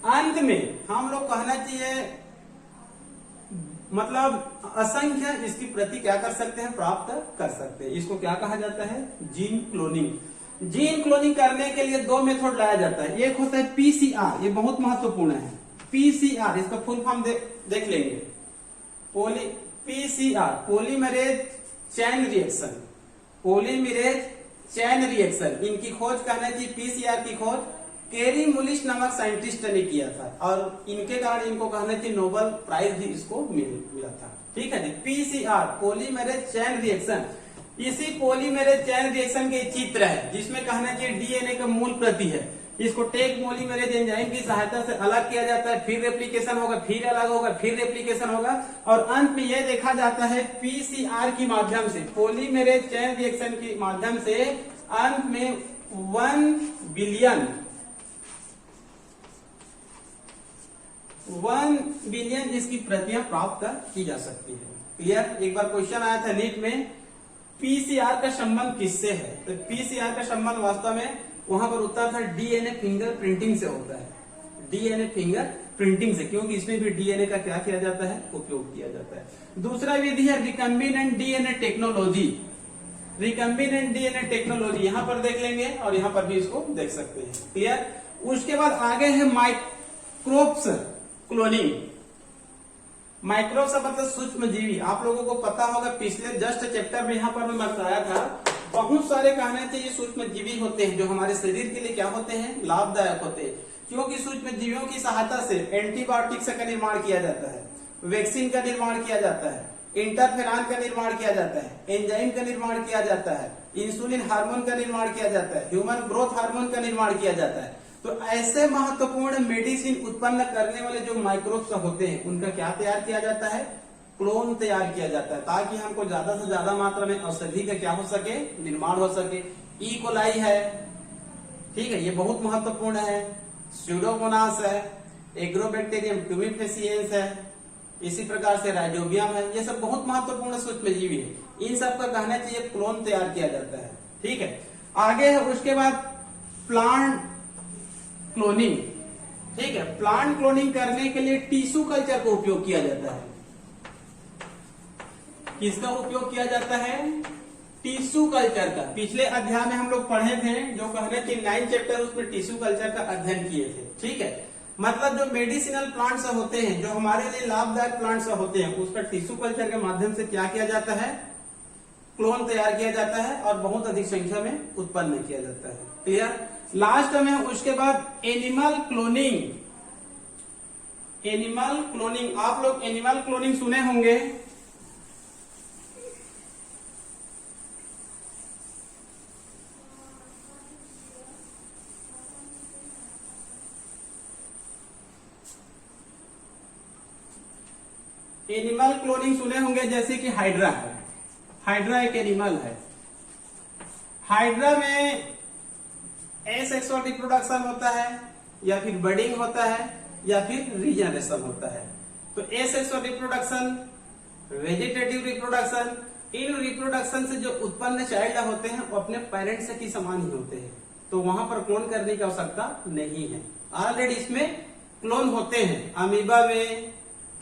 अंत में हम लोग कहना चाहिए मतलब असंख्य इसकी प्रति क्या कर सकते हैं, प्राप्त कर सकते हैं। इसको क्या कहा जाता है, जीन क्लोनिंग। जीन क्लोनिंग करने के लिए दो मेथड लाया जाता है। एक होता है पीसीआर, ये बहुत महत्वपूर्ण है। पीसीआर इसका फुल फॉर्म देख लेंगे। PCR polymerase chain reaction, polymerase chain reaction. इनकी खोज करना चाहिए, पीसीआर की खोज केरी मुलिश नामक साइंटिस्ट ने किया था और इनके कारण इनको कहना चाहिए नोबेल प्राइज भी इसको मिला था। ठीक है जी, पीसीआर पॉलीमरेज चैन रिएक्शन। इसी पॉलीमरेज चैन रिएक्शन के चित्र है जिसमें कहना चाहिए डीएनए का मूल प्रति है। इसको टेक पॉलीमरेज एंजाइम की सहायता से अलग किया जाता है, फिर रेप्लिकेशन होगा, फिर अलग होगा, फिर रेप्लिकेशन होगा और अंत में यह देखा जाता है पीसीआर की माध्यम से, पॉलीमरेज चैन रिएक्शन के माध्यम से अंत में 1 बिलियन इसकी प्रतियां प्राप्त की जा सकती है। क्लियर। एक बार क्वेश्चन आया था नीट में, पीसीआर का संबंध किससे है, तो पीसीआर का संबंध वास्तव में वहां पर उत्तर था डीएनए फिंगर प्रिंटिंग से होता है। डीएनए फिंगर प्रिंटिंग से, क्योंकि इसमें भी डीएनए का क्या किया जाता है, उपयोग किया जाता है। दूसरा विधि है recombinant DNA technology. Recombinant DNA technology यहां पर देख लेंगे और यहां पर भी इसको देख सकते हैं। क्लियर। उसके बाद आगे है माइक्रोब्स क्लोनिंग। माइक्रोब्स मतलब सूक्ष्म जीवी। आप लोगों को पता होगा पिछले जस्ट चैप्टर में यहां पर मैं बताया था, बहुत सारे कहने चाहिए सूक्ष्म जीवी होते हैं जो हमारे शरीर के लिए क्या होते हैं, लाभदायक होते हैं। क्योंकि सूक्ष्म जीवियों की सहायता से एंटीबायोटिक्स का निर्माण किया जाता है, वैक्सीन का निर्माण किया जाता है, इंटरफेरॉन का निर्माण किया जाता है, एंजाइम का निर्माण किया जाता है, इंसुलिन हार्मोन का निर्माण किया जाता है, ह्यूमन ग्रोथ हार्मोन का निर्माण किया जाता है। तो ऐसे महत्वपूर्ण मेडिसिन उत्पन्न करने वाले जो माइक्रोब्स होते हैं उनका क्या तैयार किया जाता है, क्लोन तैयार किया जाता है, ताकि हमको ज्यादा से ज्यादा मात्रा में औषधि का क्या हो सके, निर्माण हो सके। ई कोलाई है, ठीक है, ये बहुत महत्वपूर्ण है। स्यूडोमोनास है, एग्रोबैक्टीरियम ट्यूमिफेसिएंस है, इसी प्रकार से राइजोबियम है। ये सब बहुत महत्वपूर्ण सूक्ष्म जीवी है। इन सब का कहना चाहिए क्लोन तैयार किया जाता है। ठीक है, आगे है उसके बाद प्लांट क्लोनिंग। ठीक है, प्लांट क्लोनिंग करने के लिए टिश्यू कल्चर का उपयोग किया जाता है। किसका उपयोग किया जाता है, टिश्यू कल्चर का। पिछले अध्याय में हम लोग पढ़े थे जो कहने की 9 चैप्टर उसमें टिश्यू कल्चर का अध्ययन किए थे। ठीक है, मतलब जो मेडिसिनल प्लांट्स होते हैं, जो हमारे लिए लाभदायक प्लांट्स होते हैं, उसका टिश्यू कल्चर के माध्यम से क्या किया जाता है, क्लोन तैयार किया जाता है और बहुत अधिक संख्या में उत्पन्न किया जाता है। क्लियर। लास्ट में उसके बाद एनिमल क्लोनिंग। एनिमल क्लोनिंग, आप लोग एनिमल क्लोनिंग सुने होंगे। एनिमल क्लोनिंग सुने होंगे, जैसे कि हाइड्रा है। हाइड्रा एक एनिमल है। हाइड्रा में एसेक्सुअल रिप्रोडक्शन होता है या फिर बर्डिंग होता है या फिर रीजनरेशन होता है। तो एसेक्सुअल रिप्रोडक्शन, वेजिटेटिव रिप्रोडक्शन, इन रिप्रोडक्शन से जो उत्पन्न चाइल्ड होते हैं वो अपने पेरेंट्स के समान ही होते हैं, तो वहां पर क्लोन करने की आवश्यकता नहीं है। ऑलरेडी इसमें क्लोन होते हैं। अमीबा में,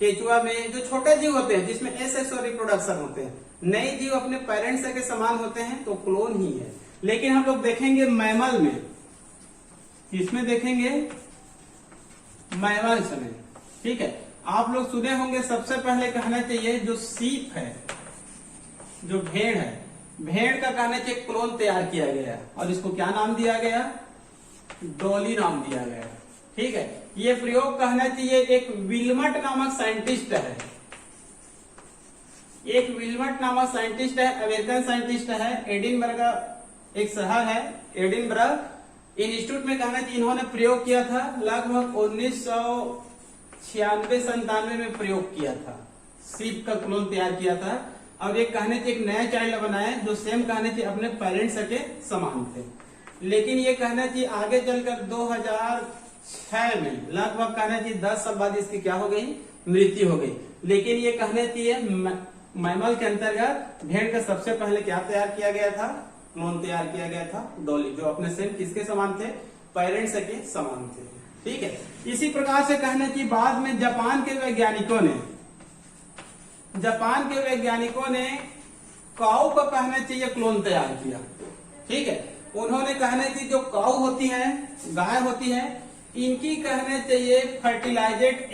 केचुआ में जो छोटे जीव होते हैं जिसमें एसेक्सुअल रिप्रोडक्शन होते हैं, नए जीव अपने पेरेंट्स के समान होते हैं, तो क्लोन ही है। लेकिन हम लोग देखेंगे मैमल में, इसमें देखेंगे मैमल्स में। ठीक है, आप लोग सुने होंगे सबसे पहले कहना चाहिए जो सीप है, जो भेड़ है, भेड़ का कहना चाहिए क्लोन तैयार किया गया और इसको क्या नाम दिया गया, डॉली नाम दिया गया। ठीक है, ये प्रयोग कहना चाहिए एक विल्मट नामक साइंटिस्ट है, एक विल्मट नामक साइंटिस्ट है, अमेरिकन साइंटिस्ट है, एडिनबर्ग का एक शहर है, एडिनबर्ग इंस्टीट्यूट में कहना चाहिए इन्होंने प्रयोग किया था, लगभग 1996-97 में प्रयोग किया था, सीप का क्लोन तैयार किया था। और एक कहने चाहिए एक नया चाइल्ड बनाया जो सेम कहने चाहिए अपने पेरेंट्स के समान थे, लेकिन ये कहना चाहिए आगे चलकर 2006 में लगभग कहना चाहिए 10 साल बाद इसकी क्या हो गई, मृत्यु हो गई। लेकिन ये कहने चाहिए मैमल के अंतर्गत भेड़ का सबसे पहले क्या तैयार किया गया था, क्लोन तैयार किया गया था, डॉली, जो अपने सेम किसके समान थे, पेरेंट्स के समान थे। ठीक है, इसी प्रकार से कहना चाहिए बाद में जापान के वैज्ञानिकों ने काऊ का कहना चाहिए क्लोन तैयार किया। ठीक है, उन्होंने कहना चाहिए जो काऊ होती है, गाय होती है, इनकी कहना चाहिए फर्टिलाइजेड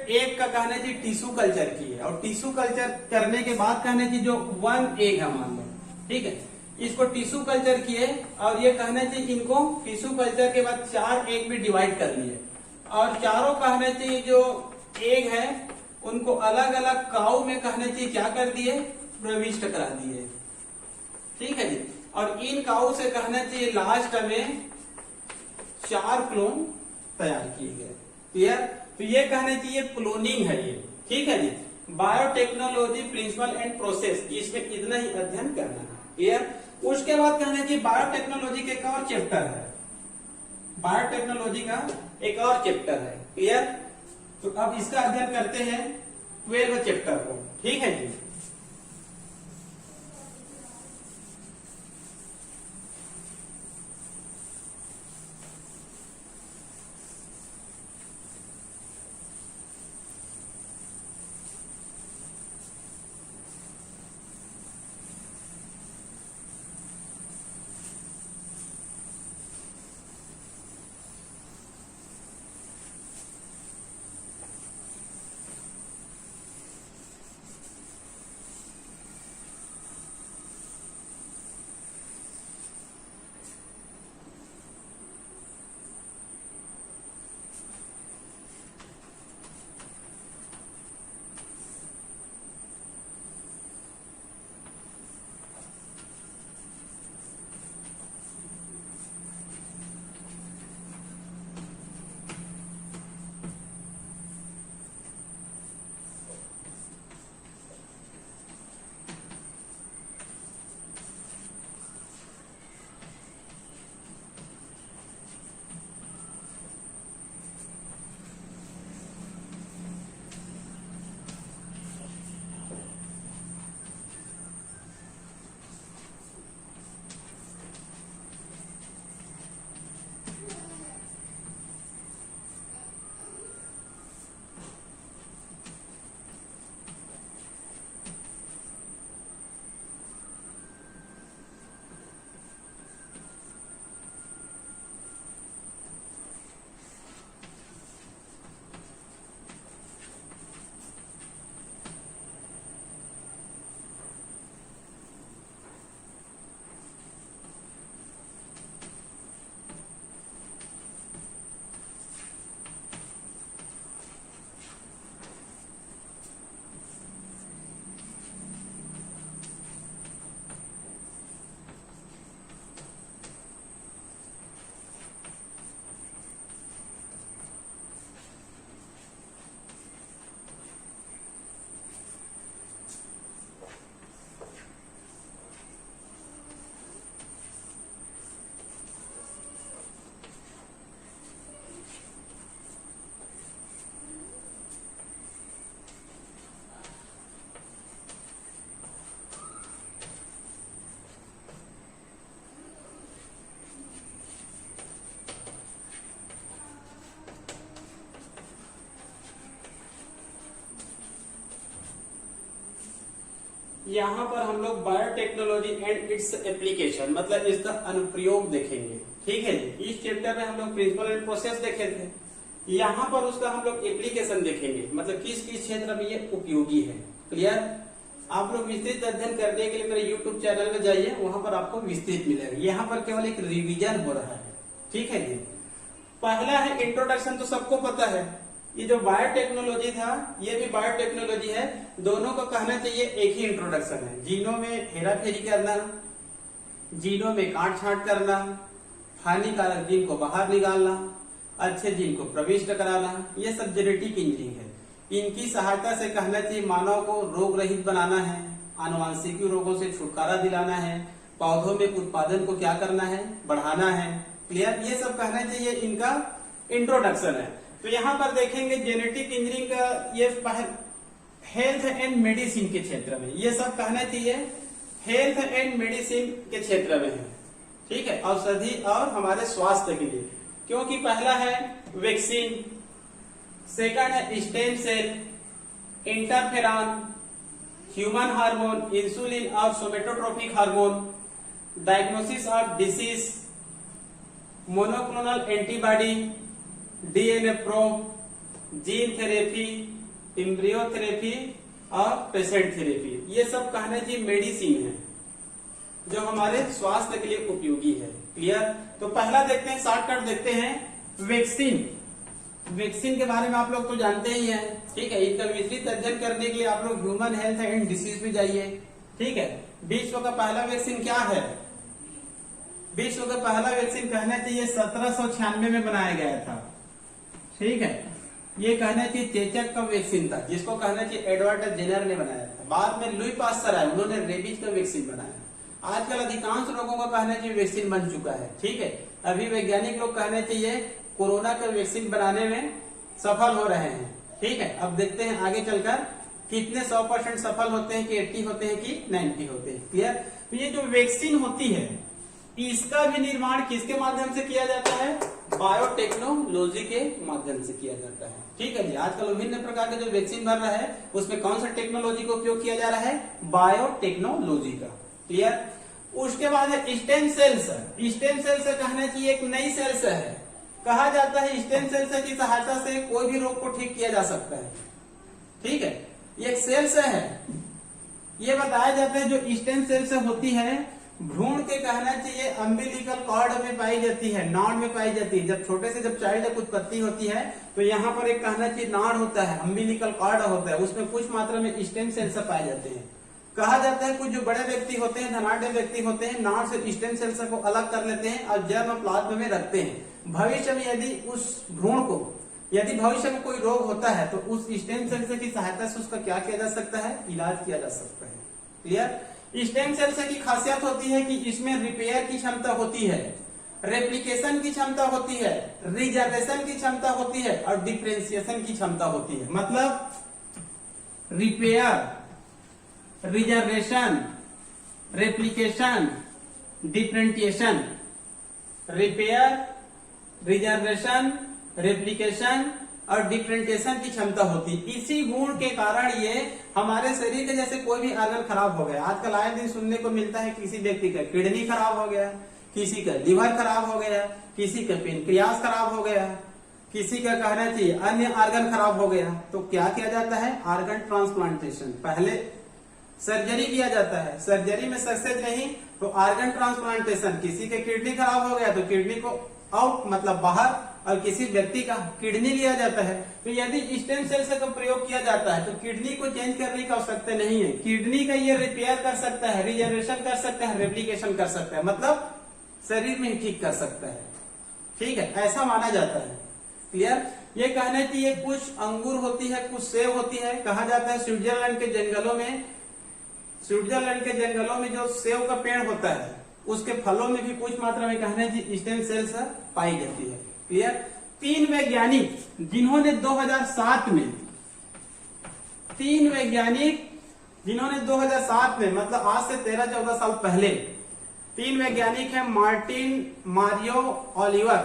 एग का कहना चाहिए टिश्यू कल्चर की है, और टिश्यू कल्चर करने के बाद कहना चाहिए जो 1 एग है मान लो, ठीक है, इसको टिश्यू कल्चर किए और ये कहना चाहिए इनको टिश्यू कल्चर के बाद 4 एग में डिवाइड कर लिए और चारों कहना चाहिए जो एग है उनको अलग अलग काऊ में कहना चाहिए क्या कर दिए, प्रविष्ट करा दिए। ठीक है जी, और इन काऊ से कहना चाहिए लास्ट में 4 क्लोन तैयार किए गए। क्लियर, तो ये कहना चाहिए क्लोनिंग है ये। ठीक है जी, बायोटेक्नोलॉजी प्रिंसिपल एंड प्रोसेस, इसमें इतना ही अध्ययन करना है। क्लियर, उसके बाद कहना चाहिए बायोटेक्नोलॉजी के एक और चैप्टर है, बायोटेक्नोलॉजी का एक और चैप्टर है। क्लियर, तो अब इसका अध्ययन करते हैं 12 चैप्टर को। ठीक है जी, यहाँ पर हम लोग बायोटेक्नोलॉजी एंड इट्स एप्लीकेशन मतलब इसका अनुप्रयोग देखेंगे। ठीक है जी। इस चैप्टर में हम लोग प्रिंसिपल एंड प्रोसेस देखे थे, यहाँ पर उसका हम लोग एप्लीकेशन देखेंगे, मतलब किस किस क्षेत्र में ये उपयोगी है। क्लियर? आप लोग विस्तृत अध्ययन करने के लिए मेरे YouTube चैनल में जाइए, वहां पर आपको विस्तृत मिलेगा। यहाँ पर केवल एक रिवीजन हो रहा है। ठीक है जी। पहला है इंट्रोडक्शन, तो सबको पता है। ये जो बायोटेक्नोलॉजी था ये भी बायोटेक्नोलॉजी है, दोनों को कहना चाहिए एक ही इंट्रोडक्शन है। जीनों में हेरा फेरी करना, जीनों में काट छांट करना, हानिकारक जीन को बाहर निकालना, अच्छे जीन को प्रविष्ट कराना, ये सब जेनेटिक इंजीनियरिंग है। इनकी सहायता से कहना चाहिए मानव को रोग रहित बनाना है, आनुवांशिकी रोगों से छुटकारा दिलाना है, पौधों में उत्पादन को क्या करना है, बढ़ाना है। क्लियर? ये सब कहना चाहिए इनका इंट्रोडक्शन है। तो यहाँ पर देखेंगे जेनेटिक इंजीनियरिंग का ये हेल्थ एंड मेडिसिन के क्षेत्र में, ये सब कहना चाहिए हेल्थ एंड मेडिसिन के क्षेत्र में है। ठीक है? औषधि और हमारे स्वास्थ्य के लिए, क्योंकि पहला है वैक्सीन, सेकंड है stem cell, interferon, human hormone, insulin और somatotropic hormone, diagnosis of disease, monoclonal antibody, DNA probe, gene therapy, embryo therapy और पेशेंट थेरेपी, ये सब कहना चाहिए मेडिसिन है जो हमारे स्वास्थ्य के लिए उपयोगी है। क्लियर? तो पहला देखते हैं, शॉर्टकट देखते हैं वैक्सीन। वैक्सीन के बारे में आप लोग तो जानते ही हैं। ठीक है? इनका विस्तृत अध्ययन करने के लिए आप लोग ह्यूमन हेल्थ एंड डिसीज में जाइए। ठीक है? विश्व का पहला वैक्सीन क्या है? विश्व का पहला वैक्सीन कहना चाहिए 1796 में बनाया गया था। ठीक है? ये कहना चाहिए चेचक का वैक्सीन था, जिसको कहना चाहिए एडवर्ड जेनर ने बनाया था। बाद में लुई पास्चर आए, उन्होंने रेबीज का वैक्सीन बनाया। आजकल अधिकांश लोगों का कहना चाहिए वैक्सीन बन चुका है। ठीक है? अभी वैज्ञानिक लोग कहना चाहिए कोरोना का वैक्सीन बनाने में सफल हो रहे हैं। ठीक है? अब देखते हैं आगे चलकर कितने 100% सफल होते हैं, कि 80 होते हैं कि 90 होते हैं। क्लियर? तो ये जो वैक्सीन होती है इसका भी निर्माण किसके माध्यम से किया जाता है? बायोटेक्नोलॉजी के माध्यम से किया जाता है। ठीक है जी। आजकल विभिन्न प्रकार के जो वैक्सीन बन रहा है उसमें कौन सा टेक्नोलॉजी का उपयोग किया जा रहा है? बायोटेक्नोलॉजी का। क्लियर? उसके बाद है स्टेम सेल्स। स्टेम सेल्स कहना चाहिए एक नई सेल्स है। कहा जाता है स्टेम सेल्स की सहायता से कोई भी रोग को ठीक किया जा सकता है। ठीक है? ये एक सेल्स है। ये बताया जाता है जो स्टेम सेल्स होती है भ्रूण के कहना चाहिए अम्बिलिकल कॉर्ड में पाई जाती है, नाड़ में पाई जाती है। जब छोटे से जब चाइल्ड उत्पत्ति होती है तो यहाँ पर एक कहना चाहिए नाड़ होता है, अम्बिलिकल कॉर्ड होता है, उसमें कुछ मात्रा में स्टेम सेल्स पाए जाते हैं। कहा जाता है कुछ जो बड़े व्यक्ति होते हैं, धनाढ़ व्यक्ति होते हैं, नाड़ से स्टेम सेल्स को अलग कर लेते हैं और जर्म प्लाज्मा में रखते हैं। भविष्य में यदि उस भ्रूण को यदि भविष्य में कोई रोग होता है तो उस स्टेम सेल्स की सहायता से उसका क्या किया जा सकता है? इलाज किया जा सकता है। क्लियर? स्टेम सेल्स की खासियत होती है कि इसमें रिपेयर की क्षमता होती है, रेप्लिकेशन की क्षमता होती है, रिजर्वेशन की क्षमता होती है और डिफरेंशिएशन की क्षमता होती है। मतलब repair, reservation, replication, differentiation, repair, reservation, replication और डिफरेंशिएशन की क्षमता होती है। इसी गुण के कारण ये हमारे शरीर के जैसे कोई भी ऑर्गन खराब हो गया, आजकल आए दिन सुनने को मिलता है किसी व्यक्ति का किडनी खराब हो गया, किसी का लिवर खराब हो गया, किसी का पेनक्रियास खराब हो गया, किसी का कहना चाहिए अन्य ऑर्गन खराब हो गया, तो क्या किया जाता है? Organ transplantation. पहले सर्जरी किया जाता है, सर्जरी में सक्सेस नहीं तो ऑर्गन ट्रांसप्लांटेशन। किसी के किडनी खराब हो गया तो किडनी को आउट मतलब बाहर, और किसी व्यक्ति का किडनी लिया जाता है। तो यदि स्टेम सेल्स का प्रयोग किया जाता है तो किडनी को चेंज करने की आवश्यकता नहीं है। किडनी का ये रिपेयर कर सकता है, रिजर्वेशन कर सकता है, रेप्लिकेशन कर सकता है, मतलब शरीर में ही ठीक कर सकता है। ठीक है? ऐसा माना जाता है। क्लियर? ये कहना चाहिए कुछ अंगूर होती है, कुछ सेब होती है। कहा जाता है स्विट्जरलैंड के जंगलों में जो सेब का पेड़ होता है उसके फलों में भी कुछ मात्रा में कहना चाहिए स्टेम सेल्स पाई जाती है। क्लियर? 3 वैज्ञानिक जिन्होंने 2007 में मतलब आज से 13-14 साल पहले 3 वैज्ञानिक हैं मार्टिन मारियो ऑलिवर।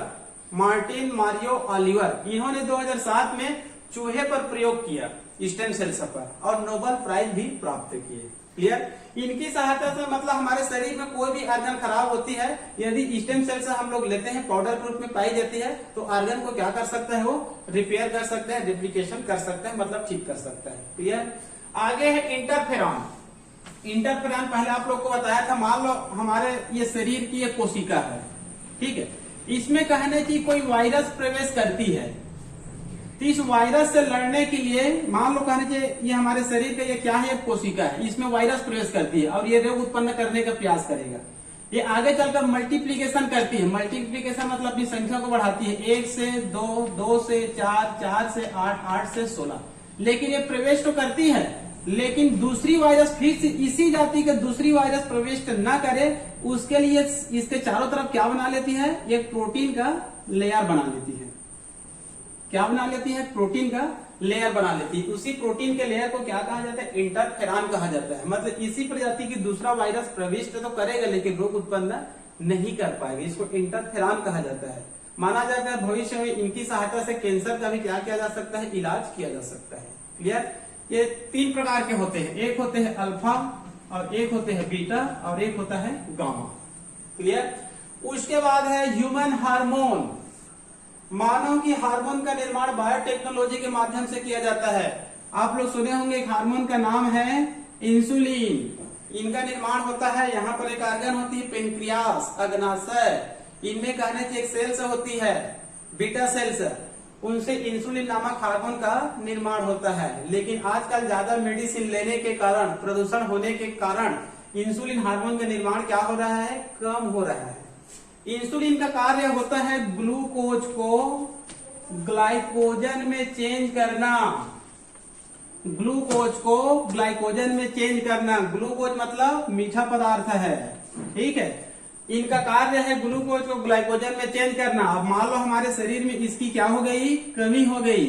इन्होंने 2007 में चूहे पर प्रयोग किया स्टेम सेल्स पर और नोबेल प्राइज भी प्राप्त किए। क्लियर। इनकी सहायता से मतलब हमारे शरीर में कोई भी ऑर्गन खराब होती है, यदि स्टेम सेल से हम लोग लेते हैं, पाउडर रूप में पाई जाती है, तो ऑर्गन को क्या कर सकता है, वो रिपेयर कर सकते हैं, रिप्लिकेशन कर सकते हैं, मतलब ठीक कर सकता है। क्लियर। आगे है इंटरफेरॉन। इंटरफेरॉन पहले आप लोग को बताया था, मान लो हमारे ये शरीर की एक कोशिका है, ठीक है, इसमें कहने की कोई वायरस प्रवेश करती है, तो इस वायरस से लड़ने के लिए मान लो कहने चाहिए ये हमारे शरीर का ये क्या है, एक कोशिका है, इसमें वायरस प्रवेश करती है और ये रोग उत्पन्न करने का प्रयास करेगा। ये आगे चलकर मल्टीप्लीकेशन करती है। मल्टीप्लीकेशन मतलब अपनी संख्या को बढ़ाती है, 1 से 2, 2 से 4, 4 से 8, 8 से 16। लेकिन ये प्रवेश तो करती है, लेकिन दूसरी वायरस फिर से इसी जाति का दूसरी वायरस प्रवेश न करे, उसके लिए इसके चारों तरफ क्या बना लेती है, एक प्रोटीन का लेयर बना लेती है। क्या बना लेती है, प्रोटीन का लेयर बना लेती है। उसी प्रोटीन के लेयर को क्या कहा जाता है, इंटरफेरॉन कहा जाता है। मतलब इसी प्रजाति की दूसरा वायरस प्रविष्ट तो करेगा लेकिन रोग उत्पन्न नहीं कर पाएगा, इसको इंटरफेरॉन कहा जाता है। माना जाता है भविष्य में इनकी सहायता से कैंसर का भी क्या किया जा सकता है, इलाज किया जा सकता है। क्लियर। ये 3 प्रकार के होते हैं, एक होते हैं अल्फा और एक होते हैं बीटा और एक होता है गामा। क्लियर। उसके बाद है ह्यूमन हार्मोन। मानव की हार्मोन का निर्माण बायोटेक्नोलॉजी के माध्यम से किया जाता है। आप लोग सुने होंगे एक हार्मोन का नाम है इंसुलिन। इनका निर्माण होता है, यहाँ पर एक ऑर्गन होती है पेनक्रियास, अग्नाशय, इनमें कहने की एक सेल्स होती है बीटा सेल्स, उनसे इंसुलिन नामक हार्मोन का निर्माण होता है। लेकिन आजकल ज्यादा मेडिसिन लेने के कारण, प्रदूषण होने के कारण इंसुलिन हार्मोन का निर्माण क्या हो रहा है, कम हो रहा है। इंसुलिन का कार्य होता है ग्लूकोज को ग्लाइकोजन में चेंज करना, ग्लूकोज को ग्लाइकोजन में चेंज करना। ग्लूकोज मतलब मीठा पदार्थ है, ठीक है। इनका कार्य है ग्लूकोज को ग्लाइकोजन में चेंज करना। अब मान लो हमारे शरीर में इसकी क्या हो गई, कमी हो गई,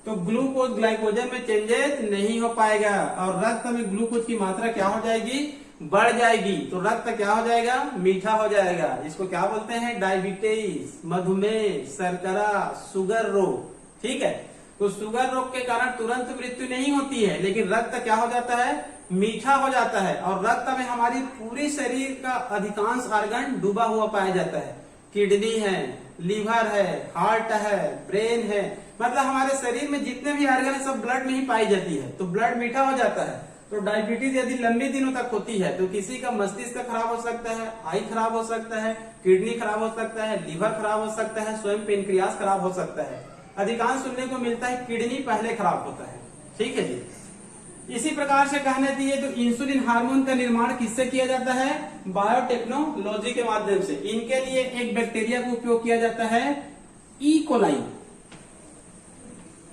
तो ग्लूकोज ग्लाइकोजन में चेंजेस नहीं हो पाएगा और रक्त में ग्लूकोज की मात्रा क्या हो जाएगी, बढ़ जाएगी। तो रक्त क्या हो जाएगा, मीठा हो जाएगा। इसको क्या बोलते हैं, डायबिटीज, मधुमेह, शर्करा, शुगर रोग, ठीक है। तो शुगर रोग के कारण तुरंत मृत्यु नहीं होती है, लेकिन रक्त क्या हो जाता है, मीठा हो जाता है। और रक्त में हमारी पूरी शरीर का अधिकांश ऑर्गन डूबा हुआ पाया जाता है। किडनी है, लीवर है, हार्ट है, ब्रेन है, मतलब हमारे शरीर में जितने भी ऑर्गन है सब ब्लड में ही पाई जाती है। तो ब्लड मीठा हो जाता है। तो डायबिटीज यदि लंबे दिनों तक होती है तो किसी का मस्तिष्क खराब हो सकता है, आई खराब हो सकता है, किडनी खराब हो सकता है, लीवर खराब हो सकता है, स्वयं पेनक्रियास खराब हो सकता है। अधिकांश सुनने को मिलता है किडनी पहले खराब होता है, ठीक है जी। इसी प्रकार से कहने चाहिए तो इंसुलिन हार्मोन का निर्माण किससे किया जाता है, बायोटेक्नोलॉजी के माध्यम से। इनके लिए एक बैक्टीरिया का उपयोग किया जाता है, ई कोलाई।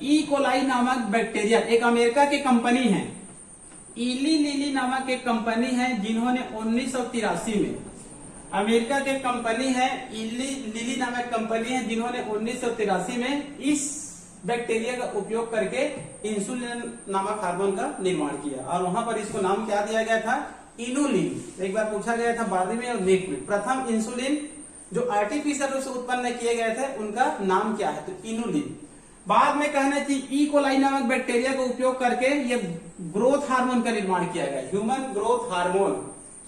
ई कोलाई नामक बैक्टीरिया एक अमेरिका की कंपनी है, इली लिली नामक एक कंपनी है, जिन्होंने 1983 में, अमेरिका के कंपनी है इली लिली नामक कंपनी है, जिन्होंने 1983 में इस बैक्टीरिया का उपयोग करके इंसुलिन नामक हार्मोन का निर्माण किया। और वहां पर इसको नाम क्या दिया गया था, इनुलिन। एक बार पूछा गया था 12वीं में और नीट में, प्रथम इंसुलिन जो आर्टिफिशियल रूप से उत्पन्न किए गए थे उनका नाम क्या है, तो इनुलिन। बाद में कहना चाहिए ई कोलाई नामक बैक्टीरिया का उपयोग करके ये ग्रोथ हार्मोन का निर्माण किया गया, human growth hormone,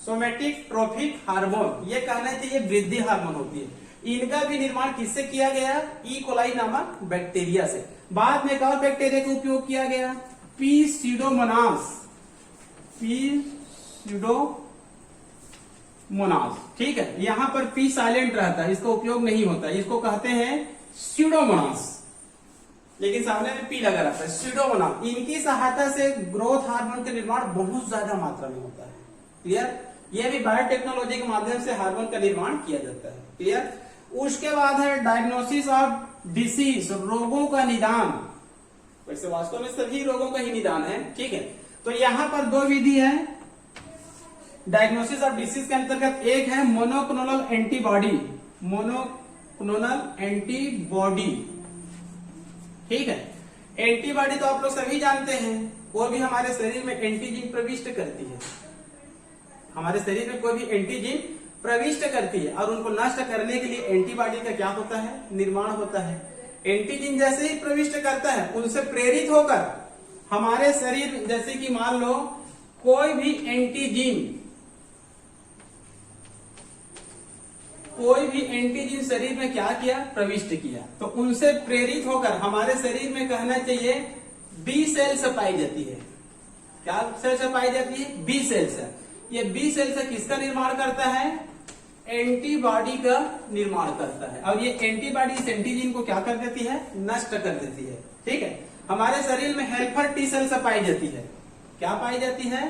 somatic trophic hormone, ये कहना चाहिए वृद्धि हार्मोन होती है। इनका भी निर्माण किससे किया गया, ई कोलाई नामक बैक्टीरिया से। बाद में एक और बैक्टीरिया का उपयोग किया गया, पी स्यूडोमोनास, पी स्यूडोमोनास, ठीक है। यहां पर पी साइलेंट रहता है, इसका उपयोग नहीं होता, इसको कहते हैं स्यूडोमोनास, लेकिन सामने में पी लगा रहता है, स्यूडोमोनास। इनकी सहायता से ग्रोथ हार्मोन का निर्माण बहुत ज्यादा मात्रा में होता है। क्लियर। यह भी बायोटेक्नोलॉजी के माध्यम से हार्मोन का निर्माण किया जाता है। क्लियर। उसके बाद है डायग्नोसिस ऑफ डिसीज, रोगों का निदान। वैसे वास्तव में सभी रोगों का ही निदान है, ठीक है। तो यहाँ पर 2 विधि है डायग्नोसिस ऑफ डिसीज के अंतर्गत। एक है मोनोक्लोनल एंटीबॉडी, मोनोक्लोनल एंटीबॉडी, ठीक है। एंटीबॉडी तो आप लोग सभी जानते हैं, कोई भी हमारे शरीर में एंटीजन प्रविष्ट करती है, हमारे शरीर में कोई भी एंटीजन प्रविष्ट करती है और उनको नष्ट करने के लिए एंटीबॉडी का क्या होता है, निर्माण होता है। एंटीजन जैसे ही प्रविष्ट करता है, उनसे प्रेरित होकर हमारे शरीर, जैसे कि मान लो कोई भी एंटीजीन शरीर में क्या किया, प्रविष्ट किया, तो उनसे प्रेरित होकर हमारे शरीर में कहना चाहिए बी सेल्स पाई जाती है। क्या सेल्स पाई जाती है, बी सेल्स। ये बी सेल्स किसका निर्माण करता है, एंटीबॉडी का निर्माण करता है, और ये एंटीबॉडी इस एंटीजन को क्या कर देती है, नष्ट कर देती है। ठीक है, हमारे शरीर में हेल्पर टी सेल्स पाई जाती है। क्या पाई जाती है,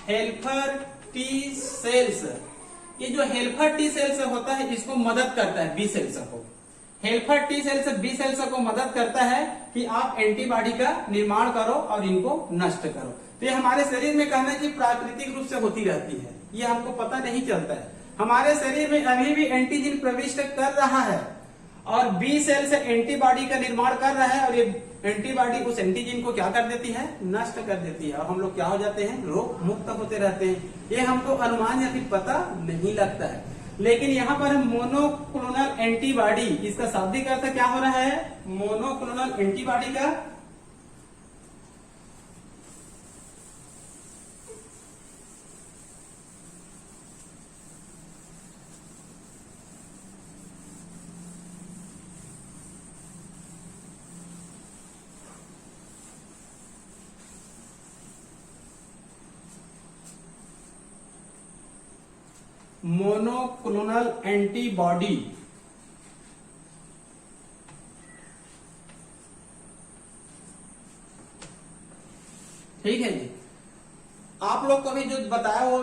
हेल्पर टी सेल्स। ये जो हेल्पर टी सेल्स होता है इसको मदद करता है बी सेल्स को। Helper T cells B cells को मदद करता है कि आप एंटीबॉडी का निर्माण करो और इनको नष्ट करो। तो ये हमारे शरीर में कहना चाहिए प्राकृतिक रूप से होती रहती है, ये हमको पता नहीं चलता है। हमारे शरीर में अभी भी एंटीजन प्रविष्ट कर रहा है और बी सेल से एंटीबॉडी का निर्माण कर रहा है, और ये एंटीबॉडी उस एंटीजन को क्या कर देती है, नष्ट कर देती है, और हम लोग क्या हो जाते हैं, रोग मुक्त होते रहते हैं। ये हमको अनुमान या फिर पता नहीं लगता है। लेकिन यहाँ पर मोनोक्लोनल एंटीबॉडी, इसका शाब्दिक अर्थ क्या हो रहा है, मोनोक्लोनल एंटीबॉडी का मोनोक्लोनल एंटीबॉडी ठीक है जी। आप लोग को भी जो बताया वो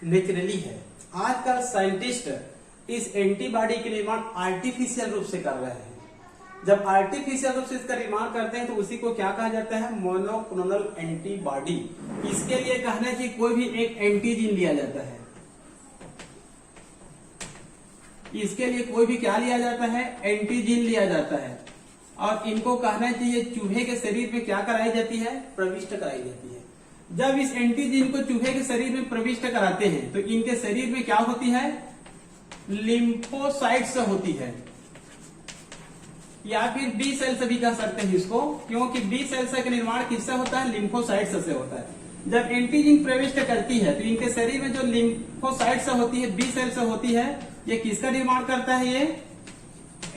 नेचुरली है। आजकल साइंटिस्ट इस एंटीबॉडी के निर्माण आर्टिफिशियल रूप से कर रहे हैं। जब आर्टिफिशियल रूप से इसका निर्माण करते हैं तो उसी को क्या कहा जाता है, मोनोक्लोनल एंटीबॉडी। इसके लिए कहना चाहिए कोई भी एक एंटीजन लिया जाता है, इसके लिए कोई भी क्या लिया जाता है, एंटीजन लिया जाता है, और इनको कहना चाहिए चूहे के शरीर में क्या कराई जाती है, प्रविष्ट कराई जाती है। जब इस एंटीजन को चूहे के शरीर में प्रविष्ट कराते हैं तो इनके शरीर में क्या होती है, लिम्फोसाइट्स होती है, या फिर बी सेल्स भी कह सकते हैं इसको, क्योंकि बी सेल्स का निर्माण किससे होता है, लिम्फोसाइट्स से होता है। जब एंटीजन प्रविष्ट करती है तो इनके शरीर में जो लिम्फोसाइट्स होती है, बी सेल्स होती है, ये किसका निर्माण करता है, ये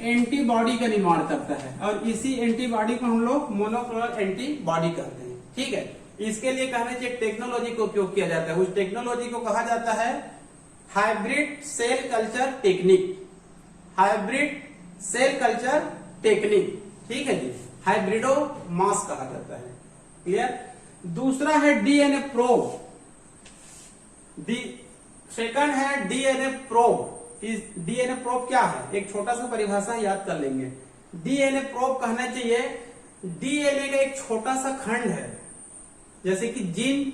एंटीबॉडी का निर्माण करता है, और इसी एंटीबॉडी को हम लोग मोनोक्लोनल एंटीबॉडी कहते हैं। ठीक है, इसके लिए कहना चाहिए टेक्नोलॉजी को उपयोग किया जाता है। उस टेक्नोलॉजी को कहा जाता है hybrid cell culture technique. Hybrid cell culture technique, ठीक है जी, हाइब्रिडो मास कहा जाता है। क्लियर। दूसरा है डीएनए प्रोब, सेकंड है डीएनए प्रोब। इस डीएनए प्रोब क्या है, एक छोटा सा परिभाषा याद कर लेंगे। डीएनए प्रोब कहना चाहिए डीएनए का एक छोटा सा खंड है, जैसे कि जीन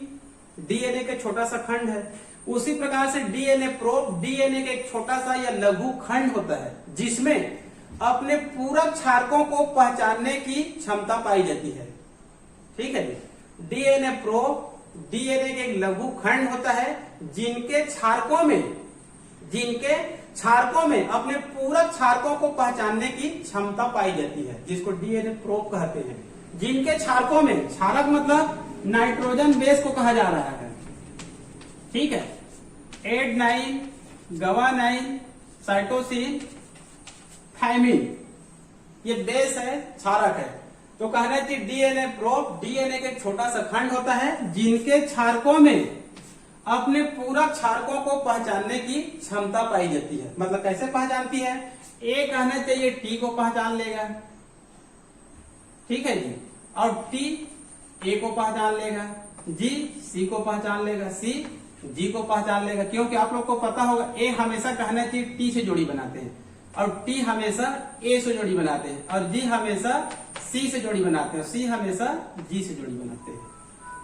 डीएनए का छोटा सा खंड है, उसी प्रकार से डीएनए प्रोब डीएनए का एक छोटा सा या लघु खंड होता है, जिसमें अपने पूरक क्षारकों को पहचानने की क्षमता पाई जाती है। ठीक है जी, डीएनए प्रोब डीएनए का एक लघु खंड होता है जिनके क्षारकों में अपने पूरक क्षारकों को पहचानने की क्षमता पाई जाती है, जिसको डीएनए प्रोब कहते हैं। जिनके क्षारकों में, क्षारक मतलब नाइट्रोजन बेस को कहा जा रहा है। ठीक है, एडेनाइन, गवानाइन, साइटोसिन, थायमिन, ये बेस है, क्षारक है। तो कहना चाहिए डीएनए प्रोब डीएनए का एक छोटा सा खंड होता है जिनके क्षारकों में अपने पूरक क्षारकों को पहचानने की क्षमता पाई जाती है। मतलब कैसे पहचानती है, ए कहना चाहिए टी को पहचान लेगा, ठीक है जी, और टी ए को पहचान लेगा, जी सी को पहचान लेगा, सी जी को पहचान लेगा। क्योंकि आप लोग को पता होगा ए हमेशा कहना चाहिए टी से जोड़ी बनाते हैं, और टी हमेशा ए से जोड़ी बनाते हैं, और जी हमेशा सी से जोड़ी बनाते हैं, सी हमेशा जी से जोड़ी बनाते हैं।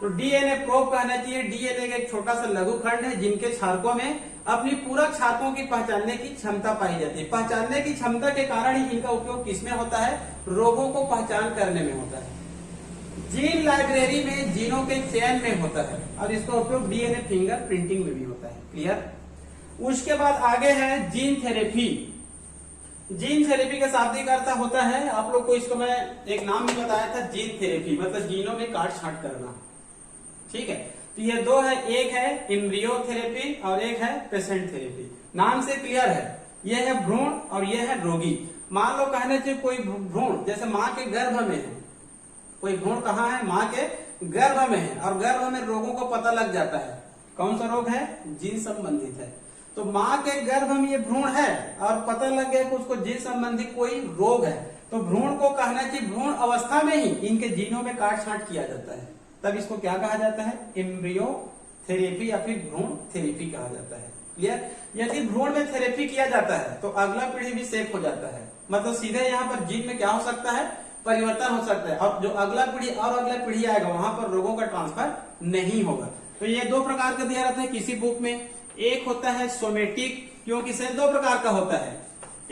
तो डीएनए प्रोब कहना चाहिए डीएनए का एक छोटा सा लघु खंड है जिनके क्षारकों में अपनी पूरक क्षारकों की पहचानने की क्षमता पाई जाती है। पहचानने की क्षमता के कारण ही इनका उपयोग किसमें होता है, रोगों को पहचान करने में होता है। जीन लाइब्रेरी में जीनों के चयन में होता है, और इसका उपयोग डीएनए फिंगर प्रिंटिंग में भी होता है। क्लियर। उसके बाद आगे है जीन थेरेपी। जीन थेरेपी का शाब्दिक अर्थ होता है, आप लोग को इसको मैं एक नाम भी बताया था, जीन थेरेपी मतलब जीनों में काट छांट करना। ठीक है, तो ये दो है, एक है एम्ब्रियो थेरेपी और एक है पेशेंट थेरेपी। नाम से क्लियर है, ये है भ्रूण और ये है रोगी। मान लो कहने चाहिए कोई भ्रूण जैसे माँ के गर्भ में है, कोई भ्रूण कहाँ है, माँ के गर्भ में है, और गर्भ में रोगों को पता लग जाता है। कौन सा रोग है, जीन संबंधित है। तो माँ के गर्भ में ये भ्रूण है और पता लग गया कि उसको जीन संबंधी कोई रोग है, तो भ्रूण को कहना चाहिए भ्रूण अवस्था में ही इनके जीनों में काट छांट किया जाता है, तब इसको क्या कहा जाता है, एम्ब्रियो थेरेपी या फिर भ्रूण थेरेपी कहा जाता है। क्लियर। यदि भ्रूण में थेरेपी किया जाता है तो अगला पीढ़ी भी सेफ हो जाता है, मतलब सीधे यहाँ पर जीन में क्या हो सकता है, परिवर्तन हो सकता है, और जो अगला पीढ़ी और अगला पीढ़ी आएगा वहां पर रोगों का ट्रांसफर नहीं होगा। तो ये दो प्रकार का दिया रहता है किसी बुक में। एक होता है सोमेटिक, क्योंकि सेल दो प्रकार का होता है,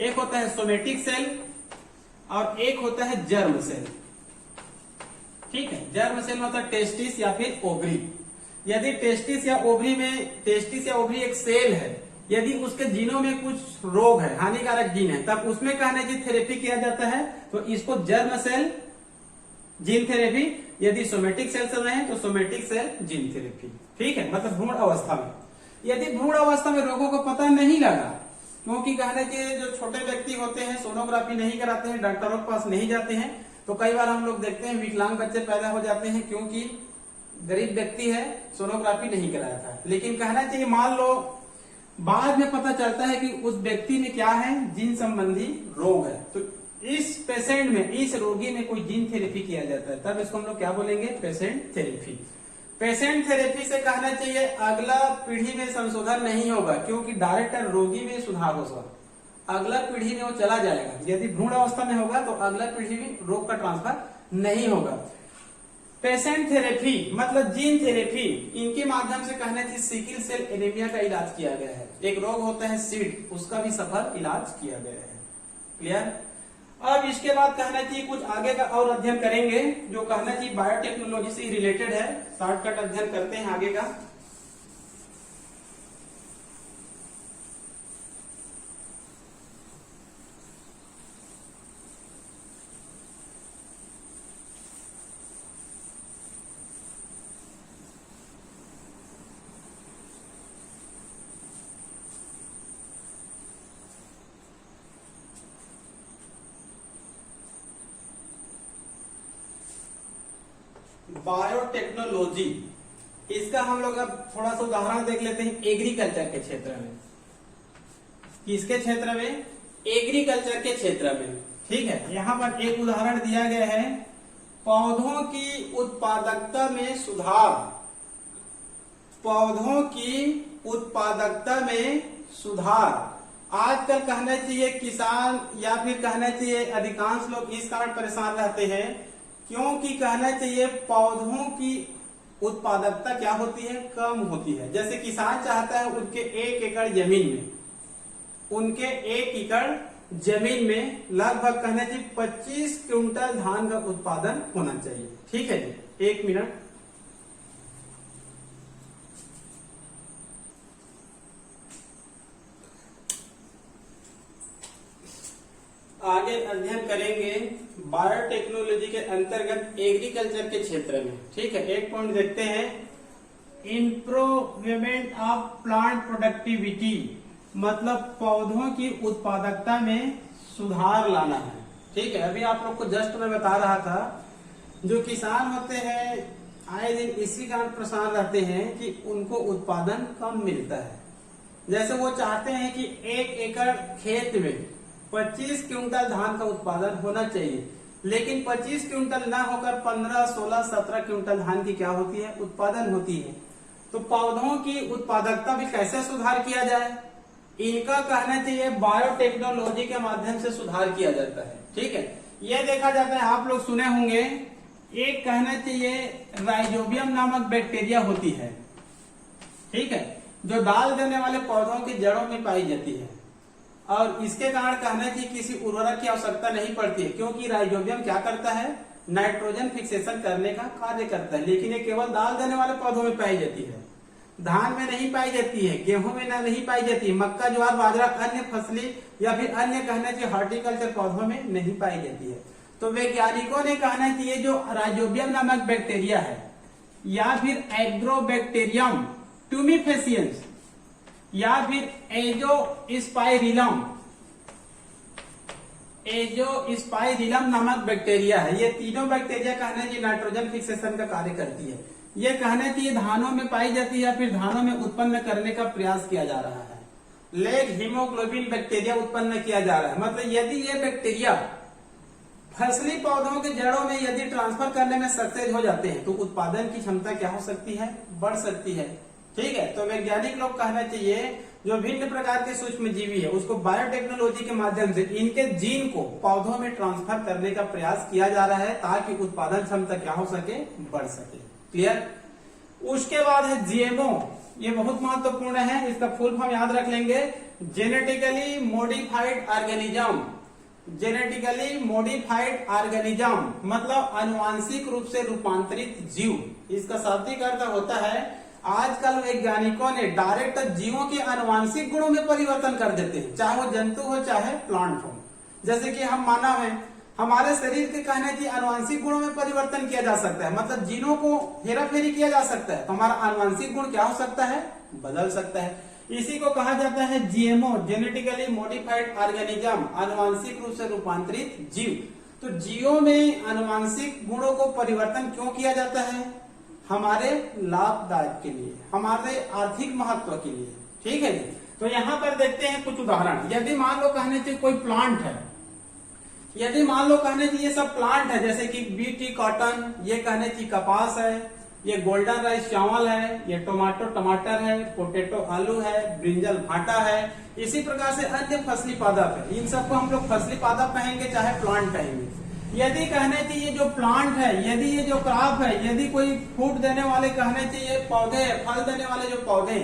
एक होता है सोमेटिक सेल और एक होता है जर्म सेल। ठीक है, जर्म सेल मतलब टेस्टिस या फिर ओवरी। यदि टेस्टिस या ओवरी में, टेस्टिस या ओवरी एक सेल है, यदि उसके जीनों में कुछ रोग है, हानिकारक जीन है, तब उसमें कहने की थेरेपी किया जाता है, तो इसको जर्म सेल जीन थेरेपी। यदि सोमेटिक सेल से रहे तो सोमेटिक सेल जीन थेरेपी। ठीक है, मतलब भ्रूण अवस्था में। यदि भ्रूण अवस्था में रोगों को पता नहीं लगा, क्योंकि कहने के जो छोटे व्यक्ति होते हैं सोनोग्राफी नहीं कराते हैं, डॉक्टरों के पास नहीं जाते हैं, तो कई बार हम लोग देखते हैं विकलांग बच्चे पैदा हो जाते हैं, क्योंकि गरीब व्यक्ति है, सोनोग्राफी नहीं कराया था। लेकिन कहना चाहिए मान लो बाद में पता चलता है कि उस व्यक्ति में क्या है, जीन संबंधी रोग है, तो इस पेशेंट में, इस रोगी में कोई जीन थेरेपी किया जाता है, तब इसको हम लोग क्या बोलेंगे, पेशेंट थेरेपी। पेशेंट थेरेपी से कहना चाहिए अगला पीढ़ी में संशोधन नहीं होगा, क्योंकि डायरेक्ट रोगी में सुधार होगा, अगला पीढ़ी में वो चला जाएगा। यदि भ्रूण अवस्था में होगा तो अगला पीढ़ी में रोग का ट्रांसफर नहीं होगा। पेशेंट थेरेपी मतलब जीन थेरेपी, इनके माध्यम से कहना चाहिए सिकल सेल एनीमिया का इलाज किया गया है। एक रोग होता है सीड, उसका भी सफल इलाज किया गया है। क्लियर। अब इसके बाद कहना चाहिए कुछ आगे का और अध्ययन करेंगे, जो कहना चाहिए बायोटेक्नोलॉजी से रिलेटेड है। शॉर्टकट अध्ययन करते हैं आगे का। बायोटेक्नोलॉजी, इसका हम लोग अब थोड़ा सा उदाहरण देख लेते हैं एग्रीकल्चर के क्षेत्र में। किसके क्षेत्र में, एग्रीकल्चर के क्षेत्र में। ठीक है, यहाँ पर एक उदाहरण दिया गया है, पौधों की उत्पादकता में सुधार, पौधों की उत्पादकता में सुधार। आजकल कहना चाहिए किसान या फिर कहना चाहिए अधिकांश लोग इस कारण परेशान रहते हैं, क्योंकि कहना चाहिए पौधों की उत्पादकता क्या होती है, कम होती है। जैसे किसान चाहता है उनके 1 एकड़ जमीन में, उनके 1 एकड़ जमीन में लगभग कहना चाहिए 25 क्विंटल धान का उत्पादन होना चाहिए। ठीक है जी, 1 मिनट। आगे अध्ययन करेंगे बायोटेक्नोलॉजी के अंतर्गत एग्रीकल्चर के क्षेत्र में। ठीक है, एक पॉइंट देखते हैं, इम्प्रूवमेंट ऑफ प्लांट प्रोडक्टिविटी, मतलब पौधों की उत्पादकता में सुधार लाना है। ठीक है, अभी आप लोग को जस्ट मैं बता रहा था, जो किसान होते हैं आए दिन इसी कारण परेशान रहते हैं कि उनको उत्पादन कम मिलता है। जैसे वो चाहते हैं कि 1 एकड़ खेत में 25 क्विंटल धान का उत्पादन होना चाहिए, लेकिन 25 क्विंटल ना होकर 15, 16, 17 क्विंटल धान की क्या होती है, उत्पादन होती है। तो पौधों की उत्पादकता भी कैसे सुधार किया जाए, इनका कहना चाहिए बायोटेक्नोलॉजी के माध्यम से सुधार किया जाता है। ठीक है, यह देखा जाता है, आप लोग सुने होंगे, एक कहना चाहिए राइजोबियम नामक बैक्टीरिया होती है। ठीक है, जो दाल देने वाले पौधों की जड़ों में पाई जाती है, और इसके कारण कहना चाहिए किसी उर्वरक की आवश्यकता नहीं पड़ती है, क्योंकि राइजोबियम क्या करता है, नाइट्रोजन फिक्सेशन करने का कार्य करता है। लेकिन ये केवल दाल देने वाले पौधों में पाई जाती है, धान में नहीं पाई जाती है, गेहूं में नहीं पाई जाती है, मक्का, ज्वार, बाजरा, अन्य फसली या फिर अन्य कहना चाहिए हॉर्टिकल्चर पौधों में नहीं पाई जाती है। तो वैज्ञानिकों ने कहना चाहिए जो राइजोबियम नामक बैक्टीरिया है, या फिर एग्रोबैक्टीरियम ट्यूमिफेसियंस या फिर एजोस्पाइरिलम नामक बैक्टीरिया है। ये तीनों बैक्टीरिया कहना चाहिए नाइट्रोजन फिक्सेशन का कार्य करती है। ये कहना चाहिए धानों में पाई जाती है या फिर धानों में उत्पन्न करने का प्रयास किया जा रहा है। लेग हीमोग्लोबिन बैक्टीरिया उत्पन्न किया जा रहा है। मतलब यदि ये बैक्टीरिया फसली पौधों के जड़ों में यदि ट्रांसफर करने में सक्सेस हो जाते हैं तो उत्पादन की क्षमता क्या हो सकती है, बढ़ सकती है। ठीक है, तो वैज्ञानिक लोग कहना चाहिए जो भिन्न प्रकार के सूक्ष्म जीवी है उसको बायोटेक्नोलॉजी के माध्यम से इनके जीन को पौधों में ट्रांसफर करने का प्रयास किया जा रहा है ताकि उत्पादन क्षमता क्या हो सके, बढ़ सके। क्लियर। उसके बाद है जीएमओ। ये बहुत महत्वपूर्ण है, इसका फुल फॉर्म याद रख लेंगे, genetically modified organism. Genetically modified organism मतलब अनुवांशिक रूप से रूपांतरित जीव। इसका शाब्दिक अर्थ होता है आजकल वैज्ञानिकों ने डायरेक्ट जीवों के अनुवांशिक गुणों में परिवर्तन कर देते हैं, चाहे वो जंतु हो चाहे प्लांट हो। जैसे कि हम मानव हैं, हमारे शरीर के कहने की अनुवांशिक गुणों में परिवर्तन किया जा सकता है, मतलब जीनों को हेराफेरी किया जा सकता है, तो हमारा अनुवांशिक गुण क्या हो सकता है, बदल सकता है। इसी को कहा जाता है जीएमओ, जेनेटिकली मॉडिफाइड ऑर्गेनिज्म, अनुवांशिक रूप से रूपांतरित जीव। तो जीवों में अनुवांशिक गुणों को परिवर्तन क्यों किया जाता है, हमारे लाभदायक के लिए, हमारे आर्थिक महत्व के लिए। ठीक है जी। तो यहाँ पर देखते हैं कुछ उदाहरण। यदि मान लो कहने चाहिए कोई प्लांट है, यदि मान लो कहने चाहिए सब प्लांट है, जैसे कि बीटी कॉटन, ये कहने चाहिए कपास है, ये गोल्डन राइस चावल है, ये टोमेटो टमाटर है, पोटैटो आलू है, ब्रिंजल भाटा है, इसी प्रकार से अन्य फसली पादप है। इन सबको हम लोग फसली पादप कहेंगे चाहे प्लांट कहेंगे। यदि कहने चाहिए जो प्लांट है, यदि ये जो क्रॉप है, यदि कोई फ्रूट देने वाले कहने चाहिए पौधे, फल देने वाले जो पौधे,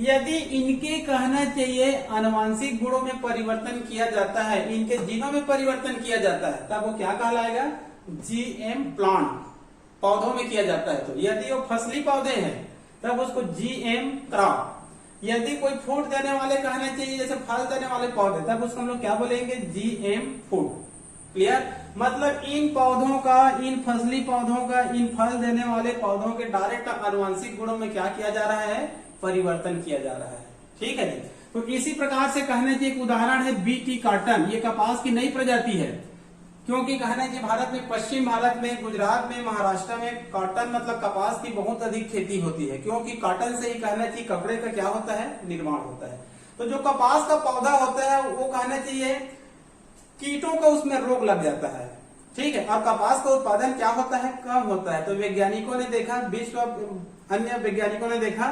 यदि इनके कहना चाहिए अनुवांशिक गुणों में परिवर्तन किया जाता है, इनके जीनों में परिवर्तन किया जाता है, तब वो क्या कहलाएगा, जीएम प्लांट, पौधों में किया जाता है। तो यदि वो फसली पौधे हैं तब उसको जीएम क्रॉप। यदि कोई फ्रूट देने वाले कहना चाहिए जैसे फल देने वाले पौधे, तब उसको हम लोग क्या बोलेंगे, जीएम फूड। क्लियर। मतलब इन पौधों का, इन फसली पौधों का, इन फल देने वाले पौधों के डायरेक्ट अनुवांशिक गुणों में क्या किया जा रहा है, परिवर्तन किया जा रहा है। ठीक है जी। तो इसी प्रकार से कहने की एक उदाहरण है बीटी कॉटन। ये कपास की नई प्रजाति है, क्योंकि कहने की भारत में, पश्चिम भारत में, गुजरात में, महाराष्ट्र में कॉटन मतलब कपास की बहुत अधिक खेती होती है, क्योंकि कॉटन से ही कहना चाहिए कपड़े का क्या होता है, निर्माण होता है। तो जो कपास का पौधा होता है वो कहना चाहिए कीटों का उसमें रोग लग जाता है। ठीक है। और कपास का उत्पादन क्या होता है, कम होता है। तो वैज्ञानिकों ने देखा, विश्व अन्य वैज्ञानिकों ने देखा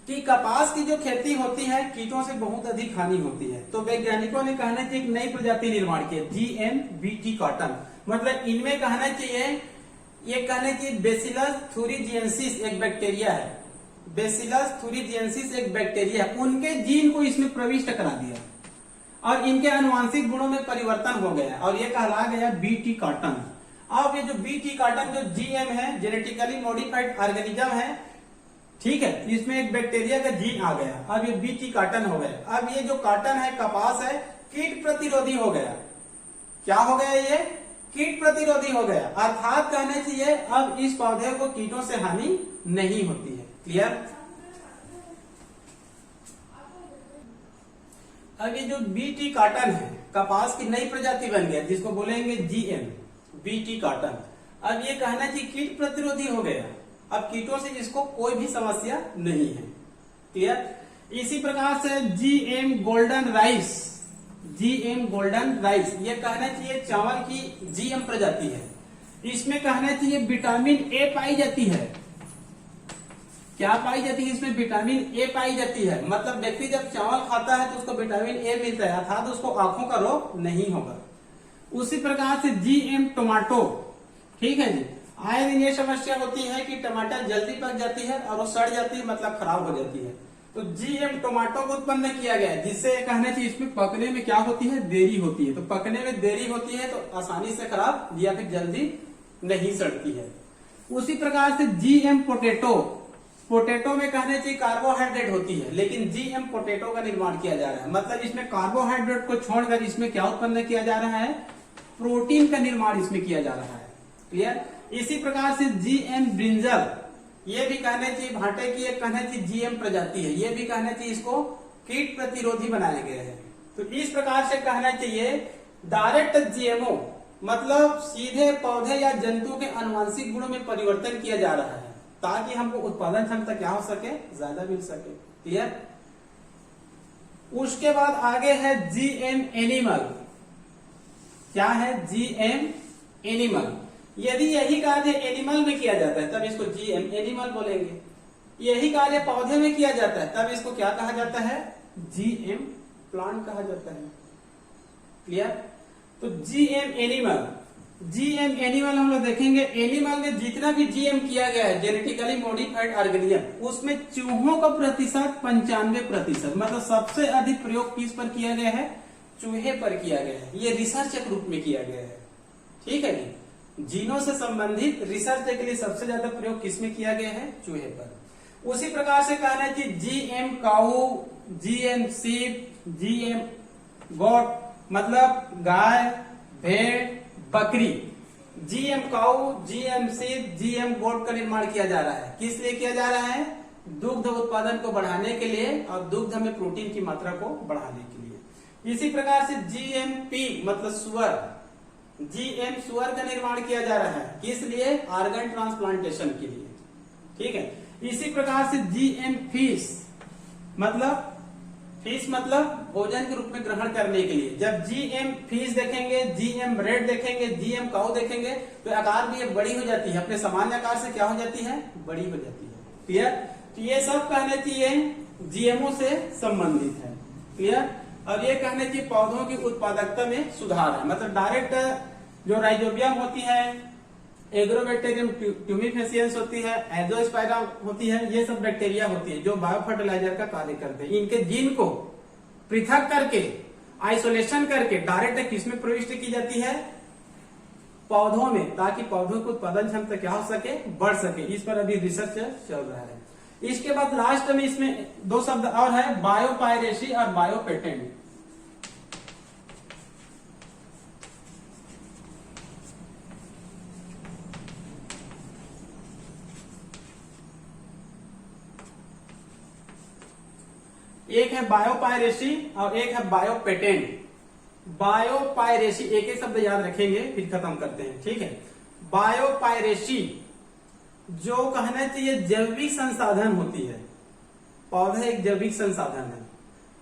कि कपास की जो खेती होती है कीटों से बहुत अधिक हानि होती है। तो वैज्ञानिकों ने कहना चाहिए एक नई प्रजाति निर्माण की, जीएम बीटी कॉटन। मतलब इनमें कहना चाहिए, ये कहना चाहिए बेसिलस थुरिजिएंसिस एक बैक्टीरिया है, बेसिलस थुरिजिएंसिस एक बैक्टीरिया है, उनके जीन को इसमें प्रविष्ट करा दिया और इनके अनुवांशिक गुणों में परिवर्तन हो गया और ये कहला गया बीटी कॉटन। अब ये जो बीटी कॉटन जो जीएम है, जेनेटिकली मॉडिफाइड ऑर्गेनिज्म है, ठीक है, इसमें एक बैक्टीरिया का जीन आ गया, अब ये बीटी कॉटन हो गया। अब ये जो कॉटन है, कपास है, कीट प्रतिरोधी हो गया। क्या हो गया, ये कीट प्रतिरोधी हो गया, अर्थात कहने चाहिए अब इस पौधे को कीटों से हानि नहीं होती है। क्लियर। अब ये जो बीटी कॉटन है, कपास की नई प्रजाति बन गया जिसको बोलेंगे जीएम बीटी कॉटन। अब ये कहना चाहिए कीट प्रतिरोधी हो गया, अब कीटों से इसको कोई भी समस्या नहीं है। क्लियर। इसी प्रकार से GM golden rice, GM golden rice, ये कहना चाहिए चावल की जीएम प्रजाति है। इसमें कहना चाहिए विटामिन ए पाई जाती है। क्या पाई जाती है, इसमें विटामिन ए पाई जाती है। मतलब व्यक्ति जब चावल खाता है तो उसको विटामिन ए मिलता है, अर्थात उसको आंखों का रोग नहीं होगा। उसी प्रकार से जीएम टमाटो, ठीक है जी, आए दिन ये समस्या होती है कि टमाटर जल्दी पक जाती है और वो सड़ जाती है, मतलब खराब हो जाती है। तो जीएम टमाटो को उत्पन्न किया गया है, जिससे कहना चाहिए इसमें पकने में क्या होती है, देरी होती है। तो पकने में देरी होती है तो आसानी से खराब या फिर जल्दी नहीं सड़ती है। उसी प्रकार से जीएम पोटैटो, पोटैटो में कहने चाहिए कार्बोहाइड्रेट होती है, लेकिन जीएम पोटैटो का निर्माण किया जा रहा है। मतलब इसमें कार्बोहाइड्रेट को छोड़कर इसमें क्या उत्पन्न किया जा रहा है, प्रोटीन का निर्माण इसमें किया जा रहा है। क्लियर। इसी प्रकार से जीएम ब्रिंजल, ये भी कहने चाहिए भाटे की एक कहने चाहिए जीएम प्रजाति है, ये भी कहने चाहिए इसको कीट प्रतिरोधी बनाए गए हैं। तो इस प्रकार से कहना चाहिए डायरेक्ट जीएमओ मतलब सीधे पौधे या जंतु के आनुवंशिक गुणों में परिवर्तन किया जा रहा है ताकि हमको उत्पादन क्षमता क्या हो सके, ज्यादा मिल सके। क्लियर। उसके बाद आगे है जीएम एनिमल। क्या है? GM animal. यदि यही कार्य एनिमल में किया जाता है तब इसको जीएम एनिमल बोलेंगे, यही कार्य पौधे में किया जाता है तब इसको क्या कहा जाता है? जीएम प्लांट कहा जाता है। क्लियर। तो जीएम एनिमल, जीएम एनिमल हम लोग देखेंगे, एनिमल में जितना भी जीएम किया गया है जेनेटिकली मॉडिफाइड ऑर्गेनिज्म, उसमें चूहों का प्रतिशत 95%, मतलब सबसे अधिक प्रयोग किस पर किया गया है? चूहे पर किया गया है। ये रिसर्च के रूप में किया गया है। ठीक है जी। जीनों से संबंधित रिसर्च के लिए सबसे ज्यादा प्रयोग किसमें किया गया है? चूहे पर। उसी प्रकार से कहना है कि जीएम काऊ, जीएम सीप, जीएम गोट मतलब गाय, भेड़, बकरी। जीएम काऊ, जीएम सीप, जीएम गोट का निर्माण किया जा रहा है। किस लिए किया जा रहा है? दुग्ध उत्पादन को बढ़ाने के लिए और दुग्ध में प्रोटीन की मात्रा को बढ़ाने के लिए। इसी प्रकार से जीएमपी मतलब सुअर, जीएम सुअर का निर्माण किया जा रहा है। किस लिए? ऑर्गन ट्रांसप्लांटेशन के लिए। ठीक है। इसी प्रकार से जीएम फिश मतलब भोजन के रूप में ग्रहण करने के लिए। जब जीएम फिश देखेंगे, जीएम ब्रेड देखेंगे, जीएम काऊ देखेंगे तो आकार भी बड़ी हो जाती है, अपने सामान्य आकार से क्या हो जाती है? बड़ी हो जाती है। क्लियर। तो ये सब कहने चाहिए जीएमओ से संबंधित है। क्लियर। और ये कहने चाहिए पौधों की उत्पादकता में सुधार है, मतलब डायरेक्ट जो राइजोबियम होती है, एग्रोबैक्टीरियम ट्यूमिफेसियंस होती है, एजोस्पाइरा होती है, ये सब बैक्टीरिया होती है जो बायो फर्टिलाइजर का कार्य करते हैं। इनके जीन को पृथक करके, आइसोलेशन करके डायरेक्ट किसमें प्रविष्ट की जाती है? पौधों में, ताकि पौधों की उत्पादन क्षमता क्या हो सके? बढ़ सके। इस पर अभी रिसर्च चल रहा है। इसके बाद लास्ट में इसमें दो शब्द और है, बायोपायरेसी और बायोपेटेंट। एक है बायोपायरेसी और एक है बायोपेटेंट। बायोपायरेसी एक एक शब्द याद रखेंगे फिर खत्म करते हैं। ठीक है। बायोपायरेसी जो कहना चाहिए जैविक संसाधन होती है। पौधा एक जैविक संसाधन है,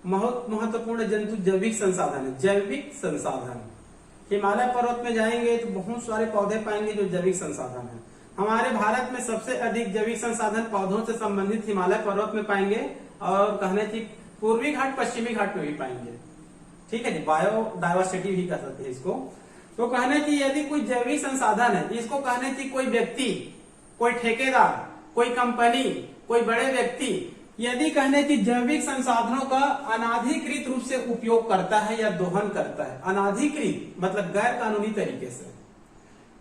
बहुत महत्वपूर्ण जंतु जैविक संसाधन है। जैविक संसाधन, हिमालय पर्वत में जाएंगे तो बहुत सारे पौधे पाएंगे जो जैविक संसाधन है। हमारे भारत में सबसे अधिक जैविक संसाधन पौधों से संबंधित हिमालय पर्वत में पाएंगे और कहने चाहिए पूर्वी घाट पश्चिमी घाट में भी पाएंगे। ठीक है जी। बायोडाइवर्सिटी भी कह सकते हैं इसको। तो कहने चाहिए यदि कोई जैविक संसाधन है, इसको कहने चाहिए कोई व्यक्ति, कोई ठेकेदार, कोई कंपनी, कोई बड़े व्यक्ति यदि कहने चाहिए जैविक संसाधनों का अनाधिकृत रूप से उपयोग करता है या दोहन करता है। अनाधिकृत मतलब गैर कानूनी तरीके से।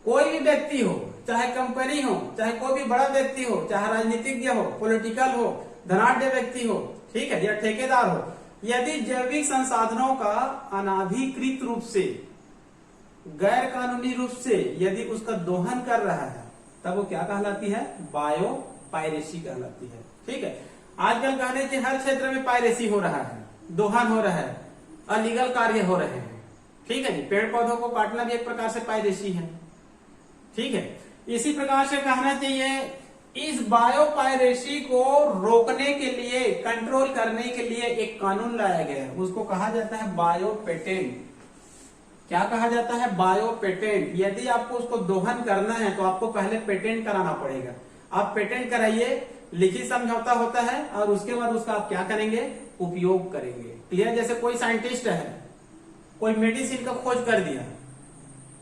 कोई भी व्यक्ति हो, चाहे कंपनी हो, चाहे कोई भी बड़ा व्यक्ति हो, चाहे राजनीतिज्ञ हो, पॉलिटिकल हो, धनाढ्य व्यक्ति हो, ठीक है, या ठेकेदार हो, यदि जैविक संसाधनों का अनाधिकृत रूप से, गैर कानूनी रूप से यदि उसका दोहन कर रहा है तब वो क्या कहलाती है? बायोपायरेसी कहलाती है। ठीक है। आजकल कहने के हर क्षेत्र में पायरेसी हो रहा है, दोहन हो रहा है, अलीगल कार्य हो रहे हैं। ठीक है जी। पेड़ पौधों को काटना भी एक प्रकार से पायरेसी है। ठीक है। इसी प्रकार से कहना चाहिए इस बायोपायरेसी को रोकने के लिए, कंट्रोल करने के लिए एक कानून लाया गया है, उसको कहा जाता है बायोपेटेंट। क्या कहा जाता है? बायोपेटेंट। यदि आपको उसको दोहन करना है तो आपको पहले पेटेंट कराना पड़ेगा। आप पेटेंट कराइए, लिखित समझौता होता है और उसके बाद उसका आप क्या करेंगे? उपयोग करेंगे। क्लियर। जैसे कोई साइंटिस्ट है, कोई मेडिसिन का खोज कर दिया,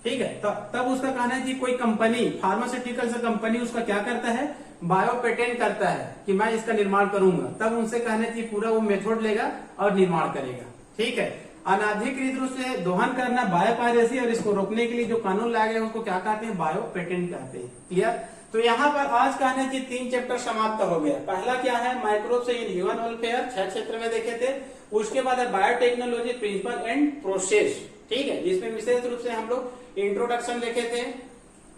ठीक है, तब उसका कहना है कि कोई कंपनी, फार्मास्यूटिकल से कंपनी उसका क्या करता है? बायो पेटेंट करता है कि मैं इसका निर्माण करूंगा। तब उनसे कहना चाहिए पूरा वो मेथड लेगा और निर्माण करेगा। ठीक है। अनाधिकृत रूप से दोहन करना बायोपायरेसी, और इसको रोकने के लिए जो कानून लाया गया उसको क्या कहते हैं? बायो पेटेंट कहते हैं। क्लियर। तो यहाँ पर आज कहने की 3 चैप्टर समाप्त हो गया। पहला क्या है? माइक्रोब्स इन ह्यूमन वेलफेयर, 6 क्षेत्र में देखे थे। उसके बाद है बायोटेक्नोलॉजी प्रिंसिपल एंड प्रोसेस। ठीक है। जिसमें विशेष रूप से हम लोग इंट्रोडक्शन देखे थे,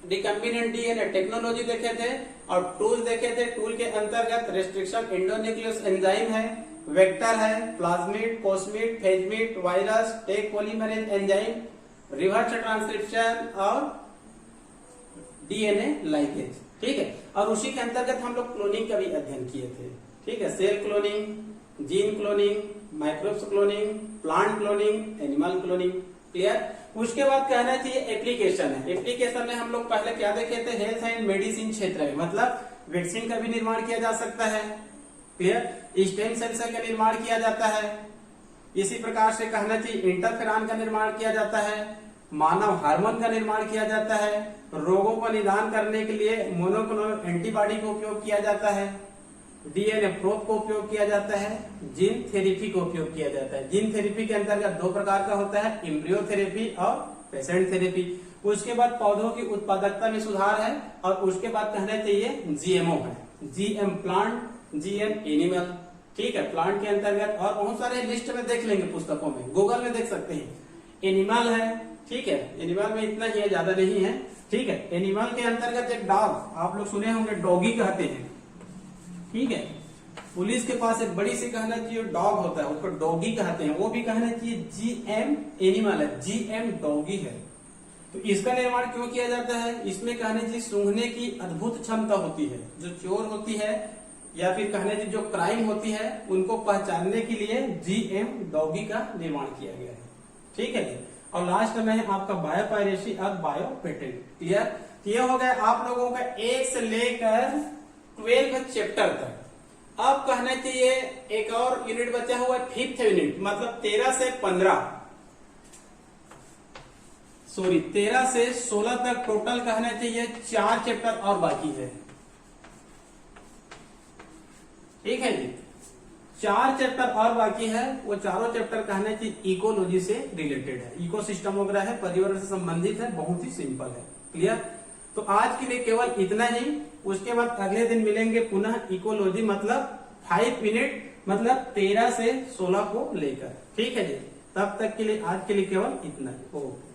रिकम्बिनेंट डीएनए टेक्नोलॉजी देखे थे और टूल देखे थे। टूल के अंतर्गत रेस्ट्रिक्शन एंडोन्यूक्लियस एंजाइम है, वेक्टर है, plasmid, cosmid, phagemid, virus, Taq polymerase enzyme, reverse transcription और डीएनए लाइगेज। ठीक है, और उसी के अंतर्गत हम लोग क्लोनिंग का भी अध्ययन किए थे। ठीक है, cell cloning, gene cloning, microbes cloning, plant cloning, animal cloning. Clear. उसके बाद कहना चाहिए एप्लीकेशन है। एप्लीकेशन में हम लोग पहले क्या देखे थे, हेल्थ एंड मेडिसिन क्षेत्र में, मतलब वैक्सीन का भी निर्माण किया जा सकता है। क्लियर। स्टेम सेल का निर्माण किया जाता है। इसी प्रकार से कहना चाहिए इंटरफेरॉन का निर्माण किया जाता है, मानव हार्मोन का निर्माण किया जाता है, रोगों का निदान करने के लिए मोनोक्लोनल एंटीबॉडी का उपयोग किया जाता है, डीएनए प्रोब को उपयोग किया जाता है, जीन थेरेपी का उपयोग किया जाता है। जीन थेरेपी के अंतर्गत दो प्रकार का होता है, एम्ब्रियो थेरेपी और पेशेंट थेरेपी। उसके बाद पौधों की उत्पादकता में सुधार है और उसके बाद कहना चाहिए जीएमओ है, जीएम प्लांट, जीएम एनिमल। ठीक है, प्लांट के अंतर्गत और बहुत सारे लिस्ट में देख लेंगे, पुस्तकों में, गूगल में देख सकते हैं। एनिमल है, ठीक है, एनिमल में इतना ही है, ज्यादा नहीं है। ठीक है, एनिमल के अंतर्गत एक डॉग, आप लोग सुने होंगे, डॉगी कहते हैं। ठीक है, पुलिस के पास एक बड़ी सी कहना चाहिए डॉग होता है, उसको डॉगी कहते हैं, वो भी कहना चाहिए जीएम एनिमल है, जीएम डॉगी है। तो इसका निर्माण क्यों किया जाता है, इसमें कहने चाहिए सूंघने की अद्भुत क्षमता होती है। जो चोर होती है या फिर कहने चाहिए जो क्राइम होती है, उनको पहचानने के लिए जीएम डॉगी का निर्माण किया गया है। ठीक है जी। और लास्ट में है आपका बायोपायरेसी और बायो पेटेंट। क्लियर। तो ये हो गया आप लोगों का 1 से लेकर 12 चैप्टर तक। अब कहना चाहिए एक और यूनिट बचा हुआ है, 5th यूनिट, मतलब 13 से 16 तक टोटल कहना चाहिए 4 चैप्टर और बाकी है। ठीक है जी, 4 चैप्टर और बाकी है। वो चारों चैप्टर कहना चाहिए इकोलॉजी से रिलेटेड है, इकोसिस्टम वगैरह है, पर्यावरण से संबंधित है, बहुत ही सिंपल है। क्लियर। तो आज के लिए केवल इतना ही। उसके बाद अगले दिन मिलेंगे पुनः इकोलॉजी, मतलब 5 मिनट, मतलब 13 से 16 को लेकर। ठीक है जी, तब तक के लिए आज के लिए केवल इतना ही। ओके।